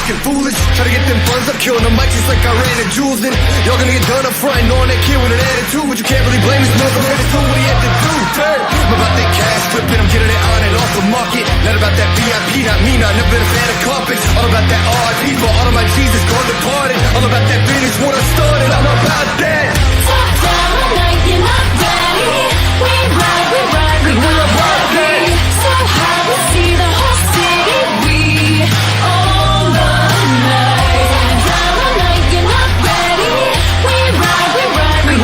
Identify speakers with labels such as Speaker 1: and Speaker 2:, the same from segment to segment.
Speaker 1: fucking foolish. Try to get them funds up, killing the mic just like I ran the jewels. Then y'all gonna get done up front and knowing that kid with an attitude. But you can't really blame this motherfucker. It's what he had to do. I'm about that cash flipping, I'm getting it on and off the market. Not about that VIP, not me, not never been a fan of carpets. All about that RIP for all of my Jesus gone departed. All about that finish, what I started, I'm about that.
Speaker 2: Top down like you're not ready. We ride, we're about that. So high, we see the whole city. We own the night. Top down like you're not ready. We ride, we're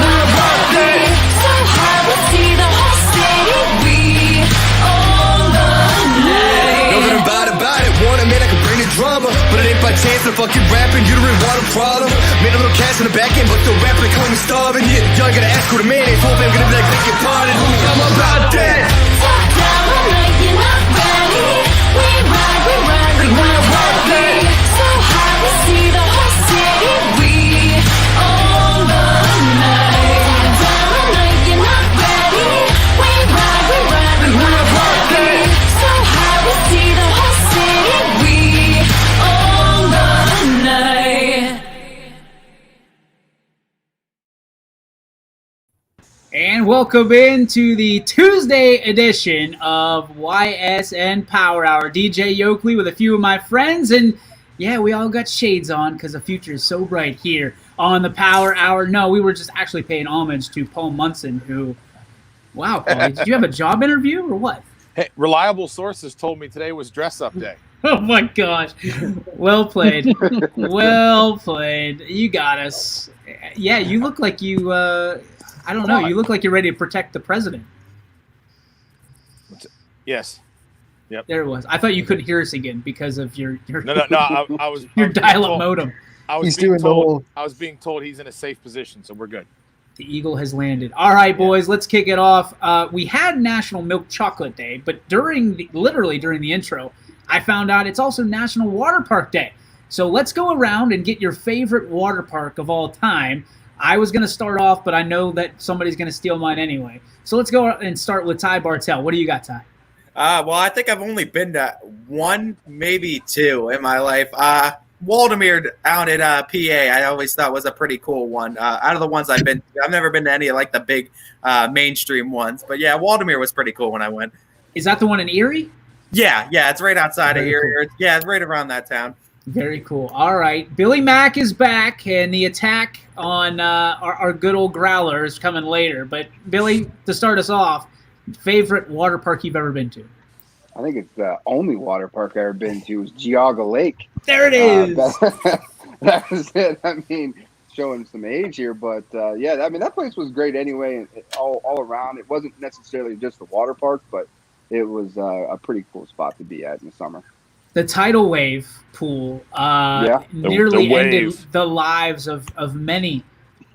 Speaker 2: about that. So high, we see the whole city. We own the night.
Speaker 1: Know that I'm about it, want a man I can bring the drama. But it ain't by chance I'm fucking rapping, you don't really want a problem. Made a little cash in the back end, but still rapping like I'm starving. Yeah, y'all ain't gonna ask who the man is, hope I'm gonna be like, beg your pardon. I'm about that.
Speaker 2: Top down like you're not ready. We ride, we're about that. So high, we see the whole city. We own the night. Top down like you're not ready. We ride, we're about that. So high, we see the whole city. We own the night.
Speaker 3: And welcome into the Tuesday edition of YSN Power Hour. DJ Yoakley with a few of my friends, and yeah, we all got shades on because the future is so bright here on the Power Hour. No, we were just actually paying homage to Paul Munson, who, wow, Paul, did you have a job interview or what?
Speaker 4: Hey, reliable sources told me today was dress-up day.
Speaker 3: Oh my gosh. Well played. Well played. You got us. Yeah, you look like you, I don't know, you look like you're ready to protect the president.
Speaker 4: Yes. Yep.
Speaker 3: There it was. I thought you couldn't hear us again because of your
Speaker 4: No. I was
Speaker 3: your
Speaker 4: being
Speaker 3: dial-up
Speaker 4: told-
Speaker 3: modem.
Speaker 4: I was being told he's in a safe position, so we're good.
Speaker 3: The eagle has landed. All right, boys, let's kick it off. We had National Milk Chocolate Day, but literally during the intro, I found out it's also National Water Park Day. So let's go around and get your favorite water park of all time. I was going to start off, but I know that somebody's going to steal mine anyway. So let's go and start with Ty Bartell. What do you got, Ty?
Speaker 5: Well, I think I've only been to one, maybe two in my life. Waldemere out at PA, I always thought was a pretty cool one. Out of the ones I've been to, I've never been to any like the big mainstream ones. But yeah, Waldemere was pretty cool when I went.
Speaker 3: Is that the one in Erie?
Speaker 5: Yeah, it's right outside of here.
Speaker 3: Cool.
Speaker 5: Yeah, it's right around that town.
Speaker 3: Very cool. All right. Billy Mack is back, and the attack on our good old Growler is coming later. But, Billy, to start us off, favorite water park you've ever been to?
Speaker 6: I think it's the only water park I've ever been to is Geauga Lake.
Speaker 3: There it is.
Speaker 6: That was it. I mean, showing some age here, but yeah, I mean, that place was great anyway, all around. It wasn't necessarily just the water park, but it was a pretty cool spot to be at in the summer.
Speaker 3: The tidal wave pool nearly ended the lives of many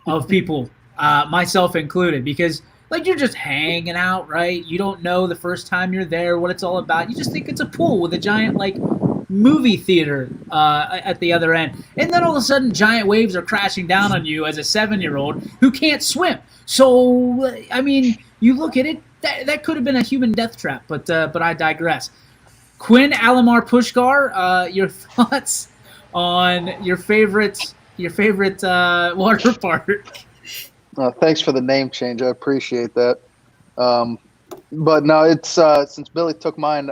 Speaker 3: of people, myself included, because like you're just hanging out, right? You don't know the first time you're there what it's all about. You just think it's a pool with a giant like movie theater at the other end. And then all of a sudden giant waves are crashing down on you as a 7-year-old who can't swim. So, I mean, you look at it, that could have been a human death trap, but I digress. Quinn Alamar Pushkar, your thoughts on your favorite water park?
Speaker 7: Thanks for the name change. I appreciate that. But no, it's since Billy took mine,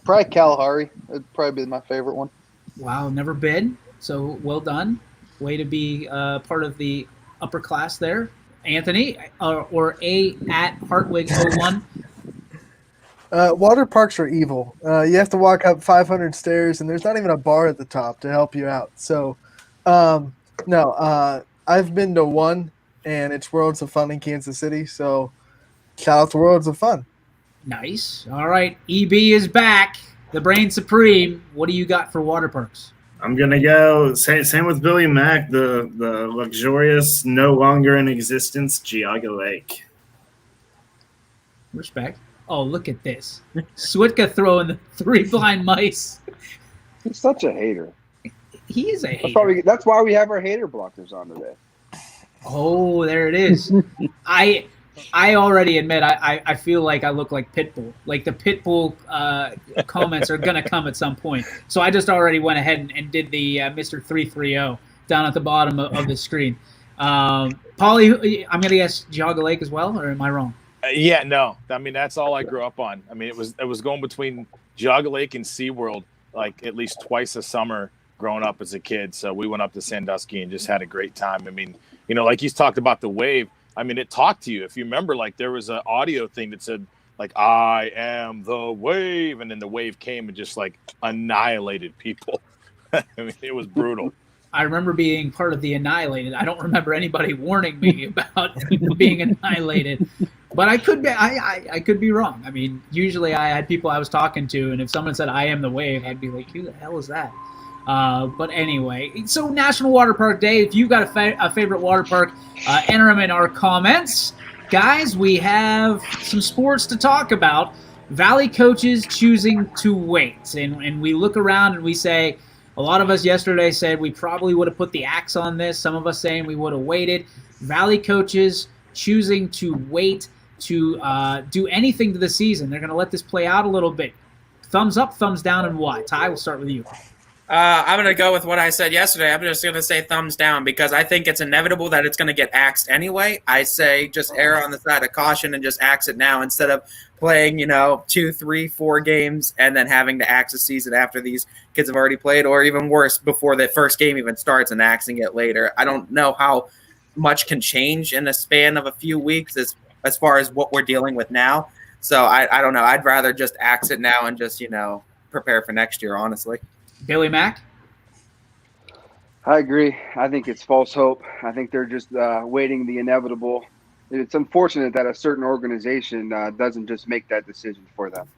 Speaker 7: probably Kalahari. It'd probably be my favorite one.
Speaker 3: Wow, never been. So well done. Way to be part of the upper class there. Anthony, or A at Hartwig01.
Speaker 8: Water parks are evil. You have to walk up 500 stairs, and there's not even a bar at the top to help you out. So, no, I've been to one, and it's Worlds of Fun in Kansas City. So, shout out to Worlds of Fun.
Speaker 3: Nice. All right, EB is back. The Brain Supreme. What do you got for water parks?
Speaker 9: I'm gonna go same with Billy Mack. The luxurious, no longer in existence Geauga Lake.
Speaker 3: Respect. Oh, look at this. Switka throwing the 3 blind mice.
Speaker 6: He's such a hater.
Speaker 3: He is a hater.
Speaker 6: That's why we have our hater blockers on today.
Speaker 3: Oh, there it is. I already admit I feel like I look like Pitbull. Like the Pitbull comments are gonna come at some point. So I just already went ahead and did the Mr. 330 down at the bottom of the screen. Paulie, I'm gonna guess Geauga Lake as well, or am I wrong?
Speaker 4: Yeah, no. I mean, that's all I grew up on. I mean, it was going between Geauga Lake and SeaWorld like at least twice a summer growing up as a kid. So we went up to Sandusky and just had a great time. I mean, you know, like he's talked about the wave. I mean, it talked to you. If you remember, like there was an audio thing that said like, I am the wave. And then the wave came and just like annihilated people. I mean, it was brutal.
Speaker 3: I remember being part of the annihilated. I don't remember anybody warning me about being annihilated, but I could be wrong. I mean, usually I had people I was talking to, and if someone said I am the wave, I'd be like, who the hell is that? But anyway, so National Water Park Day. If you've got a favorite water park, enter them in our comments. Guys, we have some sports to talk about. Valley coaches choosing to wait. And we look around and we say, a lot of us yesterday said we probably would have put the axe on this. Some of us saying we would have waited. Valley coaches choosing to wait to do anything to the season. They're going to let this play out a little bit. Thumbs up, thumbs down, and why? Ty, we'll start with you.
Speaker 5: I'm going to go with what I said yesterday. I'm just going to say thumbs down because I think it's inevitable that it's going to get axed anyway. I say just err on the side of caution and just axe it now instead of playing, 2, 3, 4 games and then having to axe a season after these kids have already played, or even worse, before the first game even starts and axing it later. I don't know how much can change in the span of a few weeks as far as what we're dealing with now. So I don't know. I'd rather just axe it now and just, prepare for next year, honestly.
Speaker 3: Billy Mack?
Speaker 6: I agree. I think it's false hope. I think they're just waiting the inevitable. It's unfortunate that a certain organization doesn't just make that decision for them.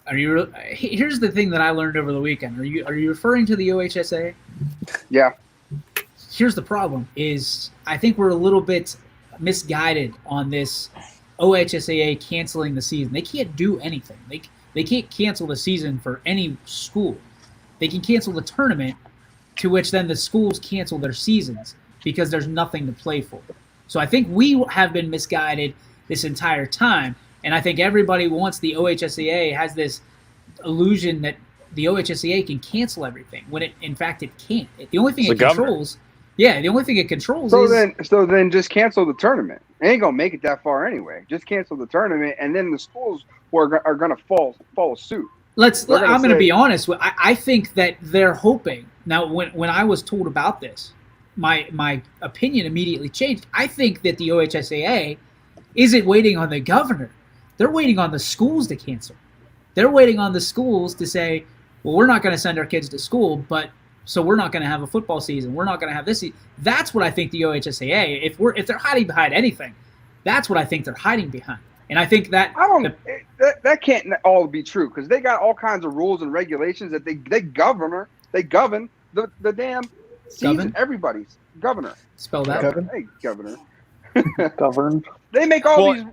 Speaker 3: Here's the thing that I learned over the weekend. Are you referring to the OHSA?
Speaker 6: Yeah.
Speaker 3: Here's the problem is I think we're a little bit misguided on this OHSAA canceling the season. They can't do anything. They can't cancel the season for any school. They can cancel the tournament, to which then the schools cancel their seasons because there's nothing to play for. So I think we have been misguided this entire time, and I think everybody wants the OHSAA has this illusion that the OHSAA can cancel everything when in fact it can't. The only thing it controls, the only thing it controls is.
Speaker 6: So then just cancel the tournament. It ain't gonna make it that far anyway. Just cancel the tournament, and then the schools are gonna follow suit.
Speaker 3: I'm going to be honest. I think that they're hoping. Now, when I was told about this, my opinion immediately changed. I think that the OHSAA isn't waiting on the governor. They're waiting on the schools to cancel. They're waiting on the schools to say, well, we're not going to send our kids to school, so we're not going to have a football season. We're not going to have this season. That's what I think the OHSAA, if they're hiding behind anything, that's what I think they're hiding behind. And I think that
Speaker 6: that can't all be true because they got all kinds of rules and regulations that they govern the damn season.
Speaker 3: Govern?
Speaker 6: Everybody's governor.
Speaker 3: Spell that.
Speaker 6: Governor. Hey, governor.
Speaker 7: Govern.
Speaker 6: They make all these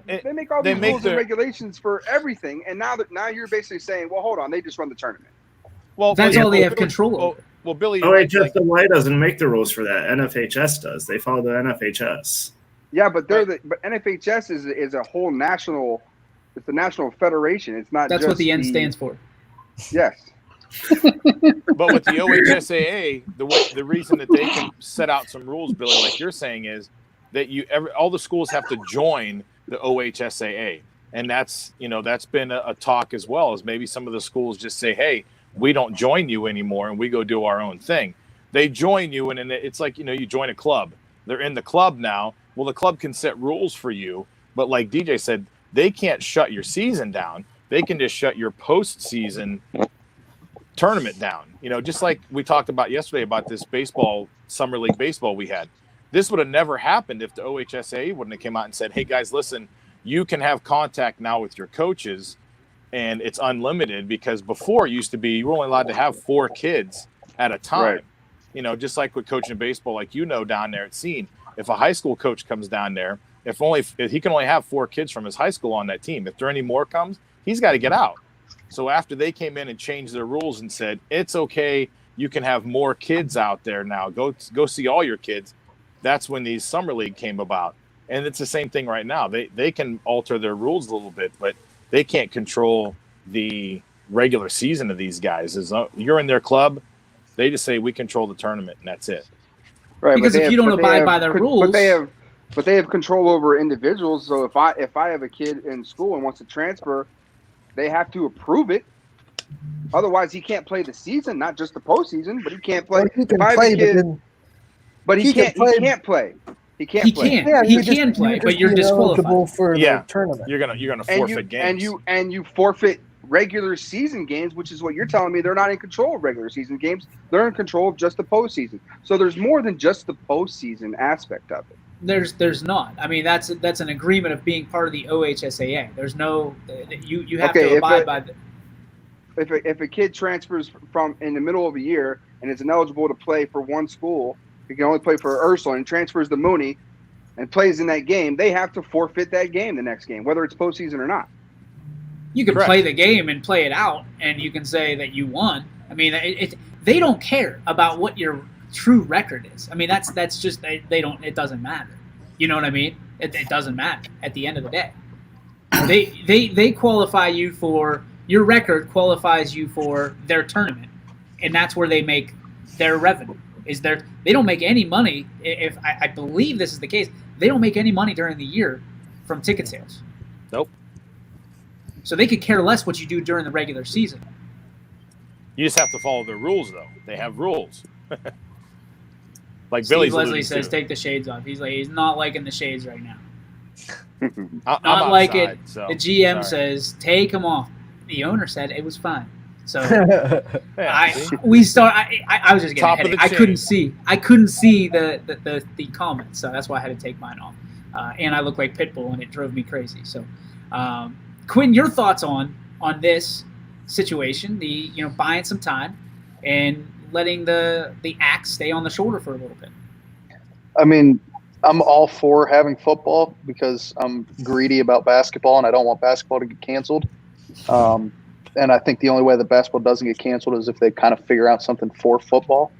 Speaker 6: rules and regulations for everything, and now you're basically saying, well, hold on, they just run the tournament.
Speaker 3: Well, that's all they have control over.
Speaker 4: Well, Billy,
Speaker 9: OHSAA doesn't make the rules for that. NFHS does. They follow the NFHS.
Speaker 6: Yeah, but but NFHS is a whole national. It's a national federation. It's not.
Speaker 3: That's what the N stands for.
Speaker 6: Yes.
Speaker 4: But with the OHSAA, the reason that they can set out some rules, Billy, like you're saying, is that all the schools have to join the OHSAA, and that's been a talk as well. As maybe some of the schools just say, hey, we don't join you anymore, and we go do our own thing. They join you, and it's like you join a club. They're in the club now. Well, the club can set rules for you, but like DJ said, they can't shut your season down. They can just shut your postseason tournament down. Just like we talked about yesterday about this summer league baseball we had. This would have never happened if the OHSAA wouldn't have came out and said, hey guys, listen, you can have contact now with your coaches and it's unlimited, because before it used to be you were only allowed to have 4 kids at a time. Right. Just like with coaching baseball, like down there at Scene. If a high school coach comes down there, if he can only have 4 kids from his high school on that team. If there any more comes, he's got to get out. So after they came in and changed their rules and said, it's okay, you can have more kids out there now. Go see all your kids. That's when these summer league came about. And it's the same thing right now. They can alter their rules a little bit, but they can't control the regular season of these guys. You're in their club, they just say we control the tournament, and that's it.
Speaker 6: Right,
Speaker 3: Because if you don't abide by the rules,
Speaker 6: but they have control over individuals. So if I have a kid in school and wants to transfer, they have to approve it. Otherwise, he can't play the season, not just the postseason. But he can't play.
Speaker 8: Well, he can play,
Speaker 6: but he can't play. He can't play. He can't play.
Speaker 8: Yeah,
Speaker 3: he can play, but you're disqualified
Speaker 8: for the tournament.
Speaker 4: You're gonna forfeit games,
Speaker 6: and you forfeit regular season games, which is what you're telling me. They're not in control of regular season games. They're in control of just the postseason. So there's more than just the postseason aspect of it.
Speaker 3: There's not. I mean, that's an agreement of being part of the OHSAA. There's no you have to abide by the.
Speaker 6: If a kid transfers from in the middle of a year and is ineligible to play for one school, he can only play for Ursula and transfers to Mooney and plays in that game, they have to forfeit that game the next game, whether it's postseason or not.
Speaker 3: You can play the game and play it out, and you can say that you won. I mean, they don't care about what your true record is. I mean, that's just they don't. It doesn't matter. You know what I mean? It doesn't matter at the end of the day. They qualify you for your record qualifies you for their tournament, and that's where they make their revenue. They don't make any money. If I believe this is the case, they don't make any money during the year from ticket sales.
Speaker 4: Nope.
Speaker 3: So they could care less what you do during the regular season.
Speaker 4: You just have to follow their rules, though. They have rules. Like
Speaker 3: Steve
Speaker 4: Billy's
Speaker 3: Leslie says, take the shades off. He's not liking the shades right now.
Speaker 4: I'm
Speaker 3: not like
Speaker 4: outside,
Speaker 3: it.
Speaker 4: so,
Speaker 3: the GM
Speaker 4: sorry.
Speaker 3: says, take them off. The owner said it was fine. So
Speaker 4: Yeah,
Speaker 3: I was just getting a headache. I couldn't see the comments, so that's why I had to take mine off. And I look like Pitbull, and it drove me crazy. So, Quinn, your thoughts on this situation? Buying some time and letting the axe stay on the shoulder for a little bit.
Speaker 7: I mean, I'm all for having football because I'm greedy about basketball and I don't want basketball to get canceled. And I think the only way that basketball doesn't get canceled is if they kind of figure out something for football,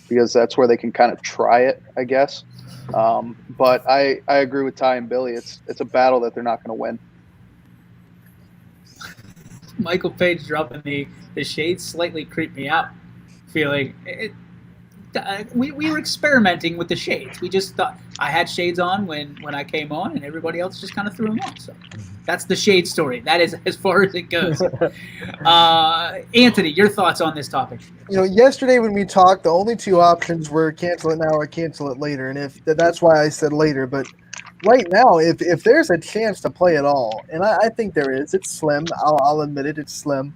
Speaker 7: because that's where they can kind of try it, I guess. But I agree with Ty and Billy. It's a battle that they're not going to win.
Speaker 3: Michael Page dropping the shades slightly creeped me out. Feeling we were experimenting with the shades. We just thought I had shades on when I came on, and everybody else just kind of threw them off. So that's the shade story. That is as far as it goes. Anthony, your thoughts on this topic?
Speaker 8: Yesterday when we talked, the only two options were cancel it now or cancel it later, and that's why I said later. But right now, if there's a chance to play at all, and I think there is, it's slim. I'll admit it, it's slim.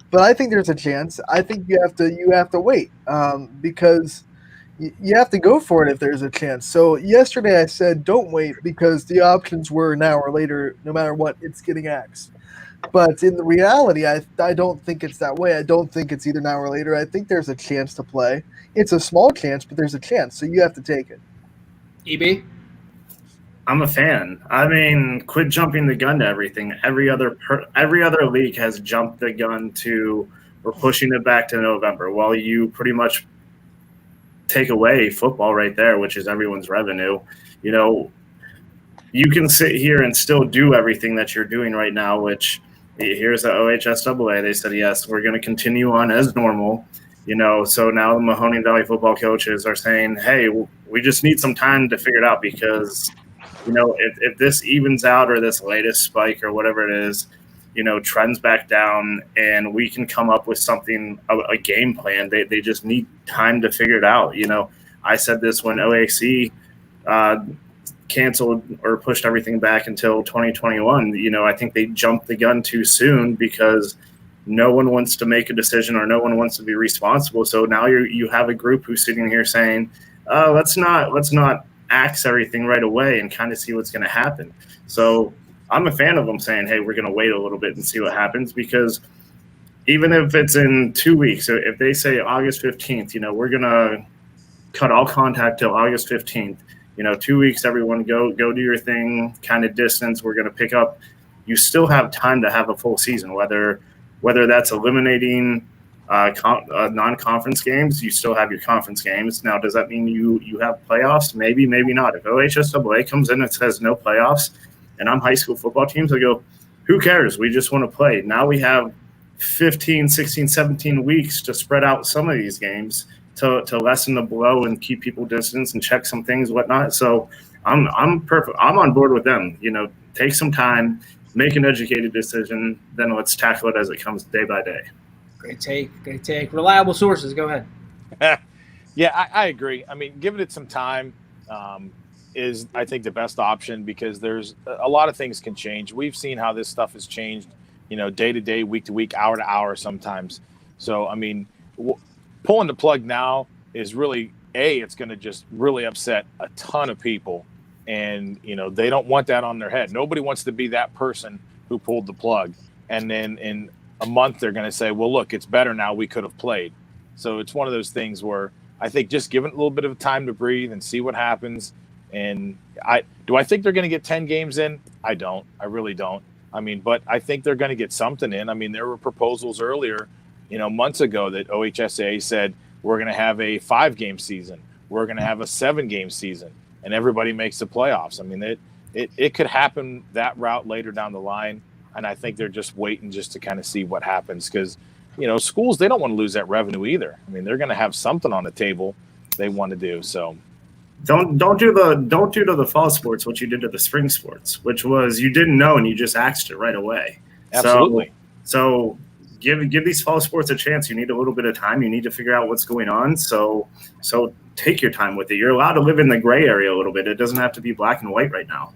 Speaker 8: But I think there's a chance. I think you have to wait because you have to go for it if there's a chance. So yesterday I said don't wait because the options were now or later. No matter what, it's getting axed. But in the reality, I don't think it's that way. I don't think it's either now or later. I think there's a chance to play. It's a small chance, but there's a chance. So you have to take it.
Speaker 3: EB?
Speaker 9: I'm a fan. I mean, quit jumping the gun to everything. Every other league has jumped the gun to we're pushing it back to November. Well, you pretty much take away football right there, which is everyone's revenue. You can sit here and still do everything that you're doing right now, which here's the OHSAA. They said, yes, we're going to continue on as normal. So now the Mahoning Valley football coaches are saying, hey, we just need some time to figure it out because – if this evens out or this latest spike or whatever it is, trends back down and we can come up with something, a game plan. They just need time to figure it out. I said this when OAC canceled or pushed everything back until 2021. I think they jumped the gun too soon because no one wants to make a decision or no one wants to be responsible. So now you have a group who's sitting here saying, let's not axe everything right away and kind of see what's going to happen. So I'm a fan of them saying, hey, we're going to wait a little bit and see what happens, because even if it's in 2 weeks, if they say August 15th, we're going to cut all contact till August 15th, 2 weeks, everyone go do your thing, kind of distance, we're going to pick up. You still have time to have a full season, whether that's eliminating non-conference games, you still have your conference games. Now, does that mean you have playoffs? Maybe, maybe not. If OHSAA comes in and says no playoffs, and I'm high school football teams, I go, who cares? We just want to play. Now we have 15, 16, 17 weeks to spread out some of these games to lessen the blow and keep people distance and check some things, whatnot. So I'm perfect. I'm on board with them. Take some time, make an educated decision, then let's tackle it as it comes day by day.
Speaker 3: Great take. Reliable sources. Go ahead.
Speaker 4: Yeah, I agree. I mean, giving it some time is, I think, the best option because there's a lot of things can change. We've seen how this stuff has changed, day to day, week to week, hour to hour sometimes. So, I mean, pulling the plug now is really, it's going to just really upset a ton of people. And, they don't want that on their head. Nobody wants to be that person who pulled the plug. And then in a month, they're going to say, well, look, it's better now. We could have played. So it's one of those things where I think just give it a little bit of time to breathe and see what happens. And do I think they're going to get 10 games in? I don't. I really don't. I mean, but I think they're going to get something in. I mean, there were proposals earlier, months ago that OHSAA said we're going to have a 5-game season. We're going to have a 7-game season. And everybody makes the playoffs. I mean, it could happen that route later down the line. And I think they're just waiting just to kind of see what happens because, schools, they don't want to lose that revenue either. I mean, they're going to have something on the table they want to do. So
Speaker 9: don't do to the fall sports what you did to the spring sports, which was you didn't know and you just axed it right away.
Speaker 4: Absolutely.
Speaker 9: So give these fall sports a chance. You need a little bit of time. You need to figure out what's going on. So take your time with it. You're allowed to live in the gray area a little bit. It doesn't have to be black and white right now.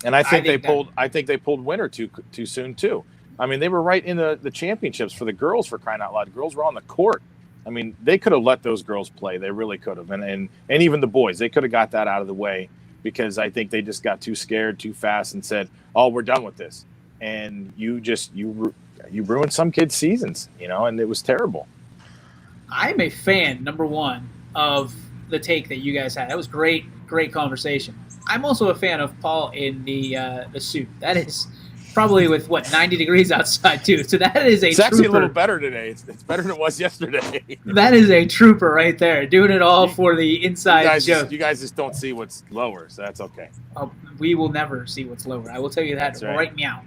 Speaker 4: And I think they pulled winter too soon too. I mean, they were right in the championships for the girls, for crying out loud. Girls were on the court. I mean, they could have let those girls play. They really could have. And even the boys, they could have got that out of the way because I think they just got too scared too fast and said, oh, we're done with this. And you ruined some kids' seasons, and it was terrible.
Speaker 3: I'm a fan, number one, of the take that you guys had. That was great conversation. I'm also a fan of Paul in the suit. That is probably with 90 degrees outside too. So that is
Speaker 4: it's actually a little better today. It's better than it was yesterday.
Speaker 3: That is a trooper right there, doing it all for the inside joke.
Speaker 4: You guys just don't see what's lower, so that's okay.
Speaker 3: We will never see what's lower. I will tell you that
Speaker 4: that's
Speaker 3: right meow.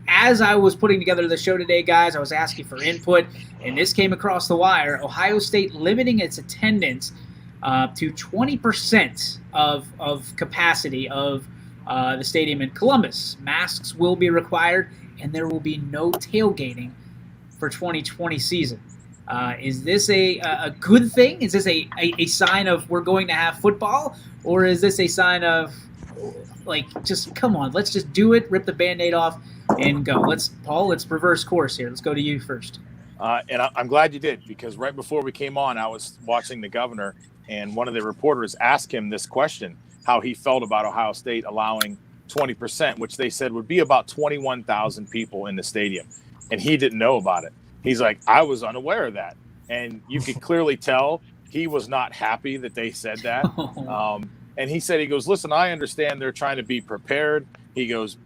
Speaker 3: As I was putting together the show today, guys, I was asking for input, and this came across the wire. Ohio State limiting its attendance to 20% of capacity of the stadium in Columbus. Masks will be required, and there will be no tailgating for 2020 season. Is this a good thing? Is this a sign of we're going to have football, or is this a sign of just come on, let's just do it, rip the Band-Aid off, and go. Let's reverse course here. Let's go to you first.
Speaker 4: And I'm glad you did, because right before we came on, I was watching the governor, and one of the reporters asked him this question, how he felt about Ohio State allowing 20%, which they said would be about 21,000 people in the stadium. And he didn't know about it. He's like, I was unaware of that. And you could clearly tell he was not happy that they said that. And he said, listen, I understand they're trying to be prepared. He goes,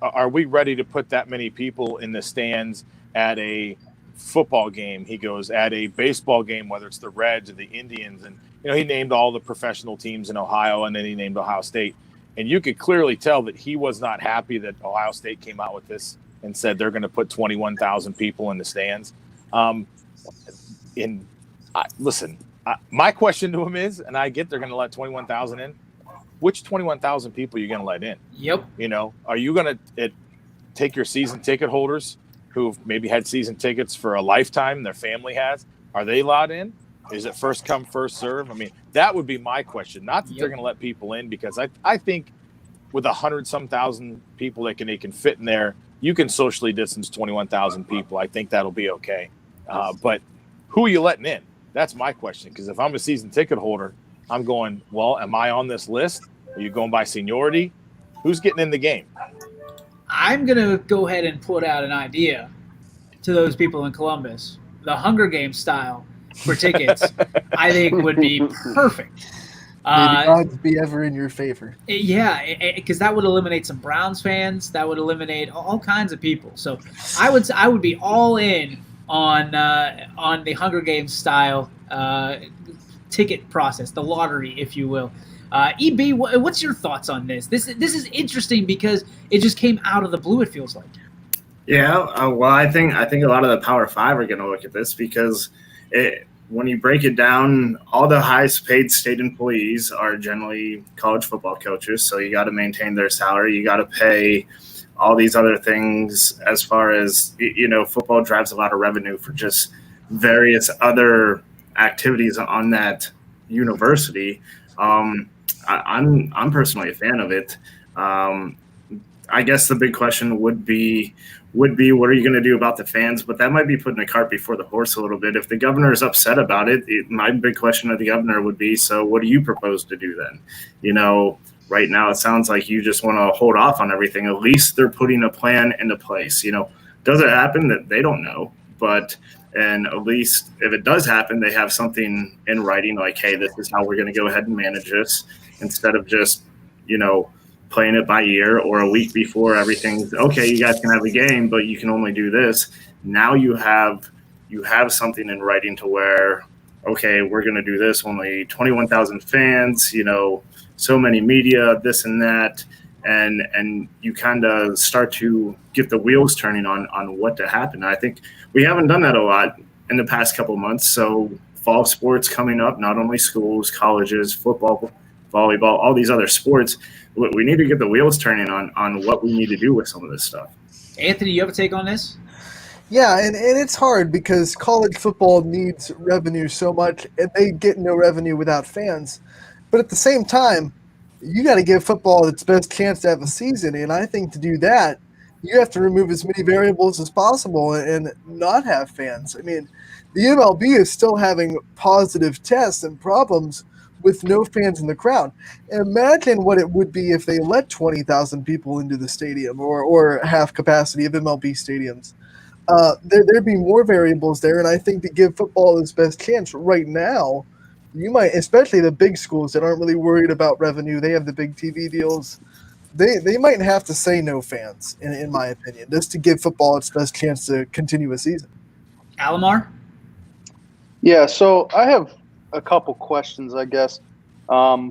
Speaker 4: are we ready to put that many people in the stands at a football game? He goes, at a baseball game, whether it's the Reds or the Indians. And, he named all the professional teams in Ohio, and then he named Ohio State. And you could clearly tell that he was not happy that Ohio State came out with this and said they're going to put 21,000 people in the stands. Listen, my question to him is, and I get they're going to let 21,000 in, which 21,000 people are you going to let in?
Speaker 3: Yep.
Speaker 4: Are you going to take your season ticket holders who've maybe had season tickets for a lifetime, their family has? Are they allowed in? Is it first come, first serve? I mean, that would be my question. Not that they're going to let people in, because I think with 100-some thousand people they can fit in there, you can socially distance 21,000 people. I think that'll be okay. But who are you letting in? That's my question. Because if I'm a season ticket holder, I'm going, well, am I on this list? Are you going by seniority? Who's getting in the game?
Speaker 3: I'm going to go ahead and put out an idea to those people in Columbus. The Hunger Games style for tickets, I think, would be perfect.
Speaker 8: May the odds be ever in your favor.
Speaker 3: Yeah, because that would eliminate some Browns fans. That would eliminate all kinds of people. So I would be all in on the Hunger Games style ticket process, the lottery, if you will. EB, what's your thoughts on this? This is interesting because it just came out of the blue. It feels like.
Speaker 9: Yeah, well, I think a lot of the Power Five are going to look at this because when you break it down, all the highest paid state employees are generally college football coaches. So you got to maintain their salary. You got to pay all these other things as far as, football drives a lot of revenue for just various other activities on that university. I'm personally a fan of it. I guess the big question would be what are you going to do about the fans? But that might be putting the cart before the horse a little bit. If the governor is upset about it, my big question to the governor would be, so what do you propose to do then? Right now it sounds like you just want to hold off on everything. At least they're putting a plan into place. Does it happen? That they don't know, and at least if it does happen, they have something in writing like, hey, this is how we're going to go ahead and manage this, instead of just, playing it by ear or a week before everything's okay. You guys can have a game, but you can only do this. Now you have something in writing to where, okay, we're going to do this. Only 21,000 fans, so many media, this and that. And you kind of start to get the wheels turning on what to happen. I think we haven't done that a lot in the past couple of months. So fall sports coming up, not only schools, colleges, football, volleyball, all these other sports, we need to get the wheels turning on what we need to do with some of this stuff.
Speaker 3: Anthony, you have a take on this?
Speaker 8: Yeah, and it's hard because college football needs revenue so much, and they get no revenue without fans. But at the same time, you got to give football its best chance to have a season, and I think to do that, you have to remove as many variables as possible and not have fans. I mean, the MLB is still having positive tests and problems with no fans in the crowd. Imagine what it would be if they let 20,000 people into the stadium or half capacity of MLB stadiums. There'd be more variables there, and I think to give football its best chance right now, you might, especially the big schools that aren't really worried about revenue, they have the big TV deals, they might have to say no fans, in my opinion, just to give football its best chance to continue a season.
Speaker 3: Alomar?
Speaker 7: Yeah, so I have a couple questions, I guess. I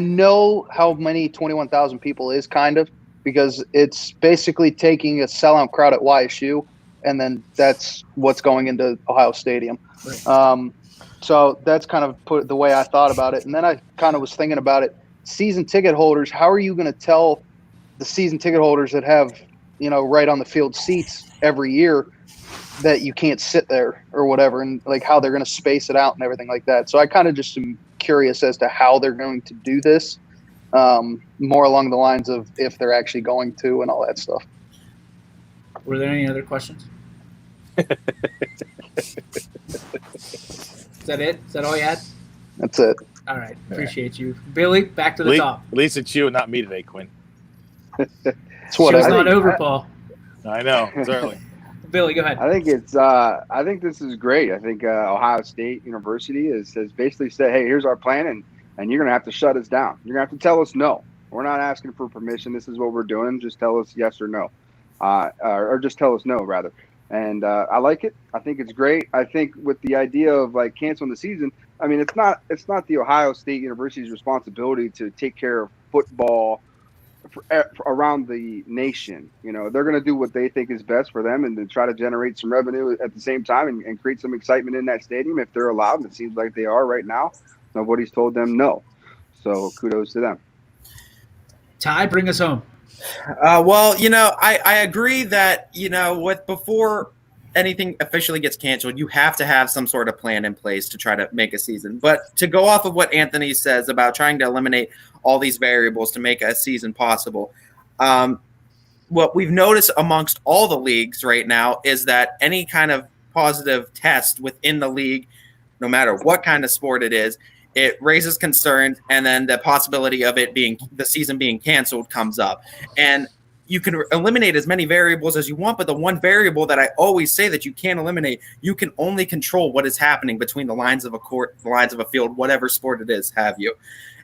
Speaker 7: know how many 21,000 people is, kind of, because it's basically taking a sellout crowd at YSU, and then that's what's going into Ohio Stadium. Right. So that's kind of put the way I thought about it. And then I kind of was thinking about it. Season ticket holders, how are you going to tell the season ticket holders that have, right on the field seats every year that you can't sit there or whatever, and like how they're going to space it out and everything like that. So I kind of just am curious as to how they're going to do this, more along the lines of if they're actually going to and all that stuff.
Speaker 3: Were there any other questions? Is that it? Is that all you had?
Speaker 7: That's it.
Speaker 3: All right. Appreciate you. Billy, back to the top.
Speaker 4: At least it's you and not me today, Quinn.
Speaker 7: It's what
Speaker 3: Show's not over, Paul.
Speaker 4: I know. It's early.
Speaker 3: Billy, go ahead.
Speaker 6: I think this is great. I think Ohio State University has basically said, hey, here's our plan, and you're going to have to shut us down. You're going to have to tell us no. We're not asking for permission. This is what we're doing. Just tell us yes or no, or just tell us no, rather. And I like it. I think it's great. I think with the idea of like canceling the season, I mean, it's not the Ohio State University's responsibility to take care of football around the nation. They're going to do what they think is best for them and to try to generate some revenue at the same time and create some excitement in that stadium if they're allowed. And it seems like they are right now. Nobody's told them no. So kudos to them.
Speaker 3: Ty, bring us home.
Speaker 5: Well, I agree that, before anything officially gets canceled, you have to have some sort of plan in place to try to make a season. But to go off of what Anthony says about trying to eliminate all these variables to make a season possible, what we've noticed amongst all the leagues right now is that any kind of positive test within the league, no matter what kind of sport it is, it raises concerns, and then the possibility of the season being canceled comes up. And you can eliminate as many variables as you want, but the one variable that I always say that you can't eliminate, you can only control what is happening between the lines of a court, the lines of a field, whatever sport it is, have you.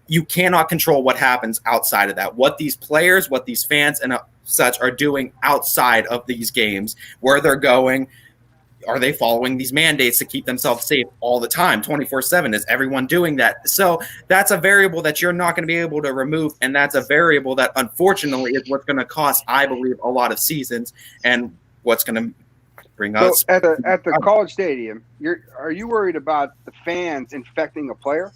Speaker 5: you cannot control what happens outside of that. What these players, what these fans and such are doing outside of these games, where they're going. Are they following these mandates to keep themselves safe all the time, 24/7? Is everyone doing that? So that's a variable that you're not going to be able to remove, and that's a variable that, unfortunately, is what's going to cost, I believe, a lot of seasons, and what's going to bring us.
Speaker 6: So at the college stadium, are you worried about the fans infecting a player?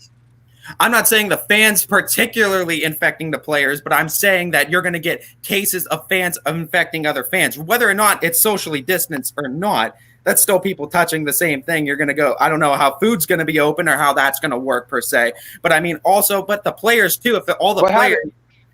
Speaker 5: I'm not saying the fans particularly infecting the players, but I'm saying that you're going to get cases of fans infecting other fans, whether or not it's socially distanced or not. That's still people touching the same thing. You're going to go, I don't know how food's going to be open or how that's going to work per se. But I mean, also, but the players too, if all the players.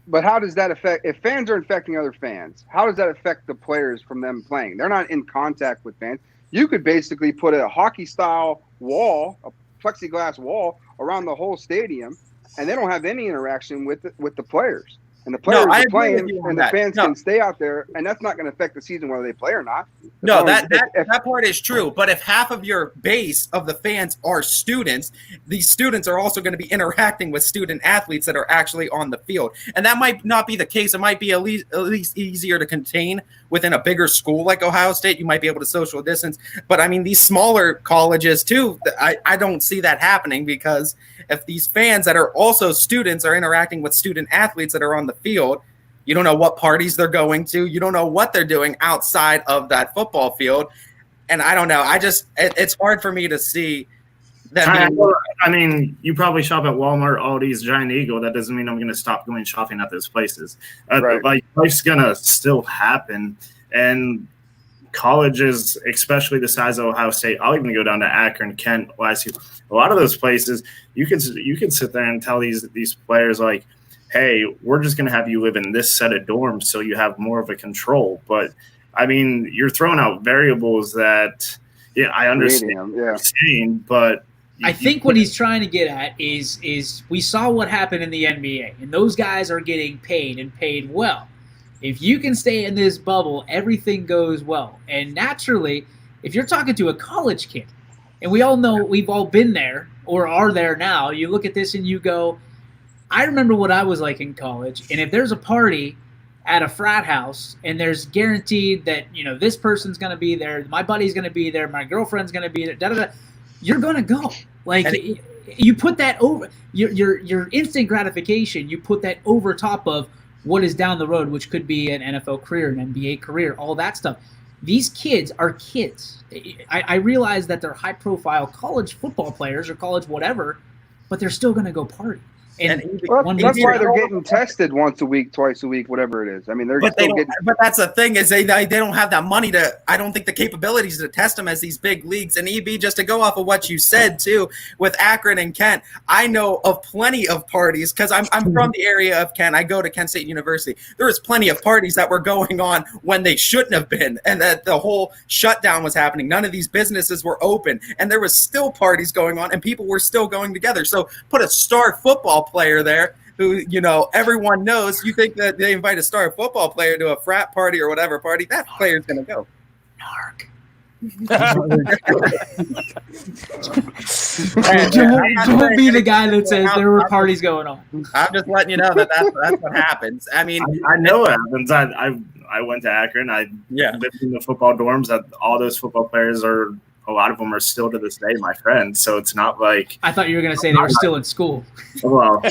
Speaker 6: But how does that affect, if fans are infecting other fans, how does that affect the players from them playing? They're not in contact with fans. You could basically put a hockey style wall, a plexiglass wall around the whole stadium, and they don't have any interaction with the players. And the players are playing, and the fans can stay out there, and that's not going to affect the season whether they play or not.
Speaker 5: That part is true. But if half of your base of the fans are students, these students are also going to be interacting with student athletes that are actually on the field. And that might not be the case. It might be at least easier to contain within a bigger school like Ohio State. You might be able to social distance. But, I mean, these smaller colleges, too, I don't see that happening, because if these fans that are also students are interacting with student athletes that are on the field, you don't know what parties they're going to. You don't know what they're doing outside of that football field. And I don't know. It's hard for me to see that.
Speaker 9: I mean, you probably shop at Walmart, Aldi's, Giant Eagle. That doesn't mean I'm going to stop going shopping at those places.
Speaker 6: Right.
Speaker 9: Like, life's going to still happen. And colleges, especially the size of Ohio State, I'll even go down to Akron, Kent, LSU. A lot of those places, you can sit there and tell these players, like, hey, we're just going to have you live in this set of dorms so you have more of a control. But, I mean, you're throwing out variables that, yeah, I understand what you're saying, but
Speaker 3: I think what he's trying to get at is we saw what happened in the NBA, and those guys are getting paid and paid well. If you can stay in this bubble, everything goes well. And naturally, if you're talking to a college kid, and we all know we've all been there or are there now, you look at this and you go, I remember what I was like in college, and if there's a party at a frat house and there's guaranteed that, you know, this person's going to be there, my buddy's going to be there, my girlfriend's going to be there, you're going to go. Like, you put that over your instant gratification, you put that over top of what is down the road, which could be an NFL career, an NBA career, all that stuff. These kids are kids. I realize that they're high-profile college football players or college whatever, but they're still going to go party. And
Speaker 6: that's why they're getting tested once a week, twice a week, whatever it is. I mean, they're still getting.
Speaker 5: But that's the thing, is they don't have that money to. I don't think the capabilities to test them as these big leagues. And EB, just to go off of what you said too, with Akron and Kent, I know of plenty of parties, because I'm from the area of Kent. I go to Kent State University. There was plenty of parties that were going on when they shouldn't have been, and that the whole shutdown was happening. None of these businesses were open, and there was still parties going on, and people were still going together. So put a star football player there who, you know, everyone knows. You think that they invite a star football player to a frat party or whatever party, that player's going to go.
Speaker 3: Narc. Don't be the guy that says there were parties going on.
Speaker 5: I'm just letting you know that's what happens. I mean,
Speaker 9: I know it happens. I went to Akron. I lived in the football dorms. That all those football players are. A lot of them are still to this day my friends, so it's not like.
Speaker 3: I thought you were going to say they were still in school.
Speaker 9: Well,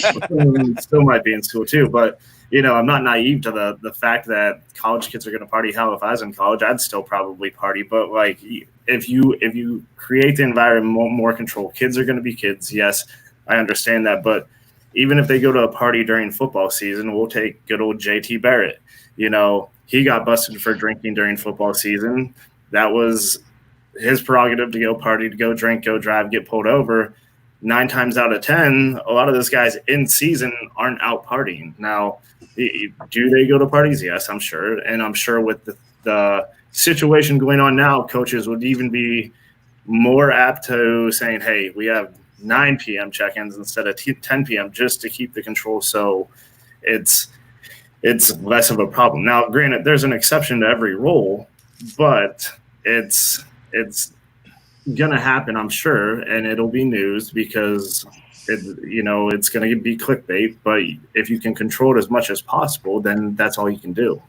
Speaker 9: still might be in school too, but you know, I'm not naive to the fact that college kids are going to party. Hell, if I was in college, I'd still probably party. But like, if you create the environment, more control, kids are going to be kids. Yes, I understand that, but even if they go to a party during football season, we'll take good old JT Barrett. You know, he got busted for drinking during football season. That was his prerogative to go party, to go drink, go drive, get pulled over. 9 times out of 10, a lot of those guys in season aren't out partying. Now, do they go to parties? Yes, I'm sure. And I'm sure with the situation going on now, coaches would even be more apt to saying, hey, we have 9 p.m. check-ins instead of 10 p.m. just to keep the control. So it's less of a problem. Now, granted, there's an exception to every rule, but it's going to happen, I'm sure, and it'll be news because it's going to be clickbait. But if you can control it as much as possible, then that's all you can do.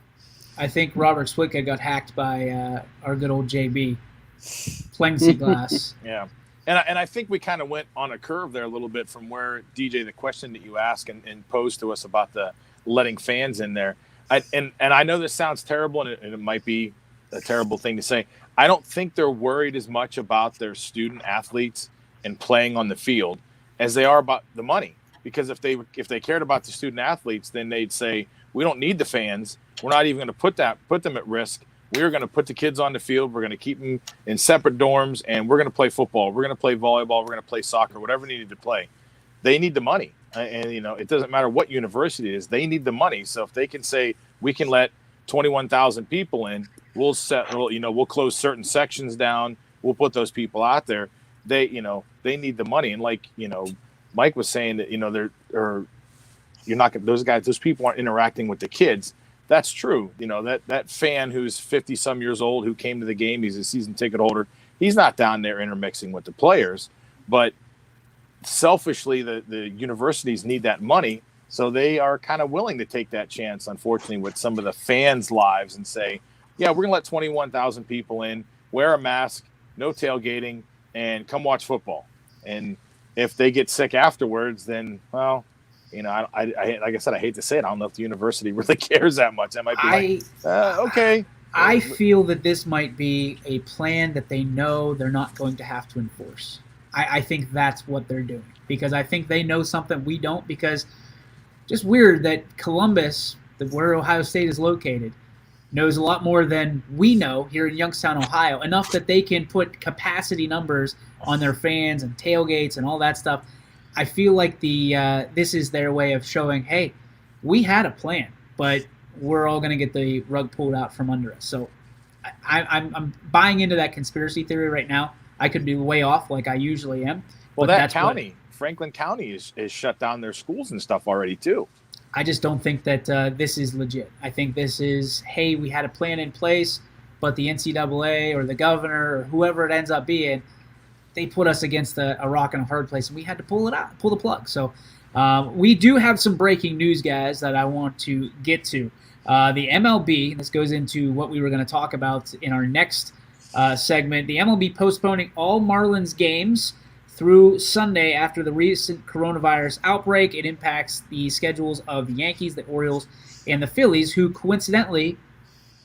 Speaker 3: I think Robert Swicka got hacked by our good old JB. Plexiglass.
Speaker 4: Yeah. And I think we kind of went on a curve there a little bit from where, DJ, the question that you asked and posed to us about the letting fans in there. And I know this sounds terrible, and it might be a terrible thing to say. I don't think they're worried as much about their student athletes and playing on the field as they are about the money. Because if they cared about the student athletes, then they'd say, we don't need the fans. We're not even going to put them at risk. We're going to put the kids on the field. We're going to keep them in separate dorms, and we're going to play football. We're going to play volleyball. We're going to play soccer, whatever needed to play. They need the money. And, it doesn't matter what university it is. They need the money. So if they can say, we can let 21,000 people in, we'll close certain sections down. We'll put those people out there. They need the money. And like, Mike was saying that, those people aren't interacting with the kids. That's true. That fan who's 50 some years old who came to the game, he's a season ticket holder. He's not down there intermixing with the players, but selfishly, the universities need that money. So they are kind of willing to take that chance, unfortunately, with some of the fans' lives and say, yeah, we're going to let 21,000 people in, wear a mask, no tailgating, and come watch football. And if they get sick afterwards, then, well, I like I said, I hate to say it. I don't know if the university really cares that much. That might be okay.
Speaker 3: I feel that this might be a plan that they know they're not going to have to enforce. I think that's what they're doing, because I think they know something we don't, because just weird that Columbus, where Ohio State is located, knows a lot more than we know here in Youngstown, Ohio, enough that they can put capacity numbers on their fans and tailgates and all that stuff. I feel like this is their way of showing, hey, we had a plan, but we're all going to get the rug pulled out from under us. So I'm buying into that conspiracy theory right now. I could be way off like I usually am.
Speaker 4: Well, that county, Franklin County, is shut down their schools and stuff already too.
Speaker 3: I just don't think that this is legit. I think this is, hey, we had a plan in place, but the NCAA or the governor or whoever it ends up being, they put us against a rock and a hard place, and we had to pull the plug. So we do have some breaking news, guys, that I want to get to. The MLB, this goes into what we were going to talk about in our next segment. The MLB postponing all Marlins games through Sunday after the recent coronavirus outbreak. It impacts the schedules of the Yankees, the Orioles, and the Phillies, who coincidentally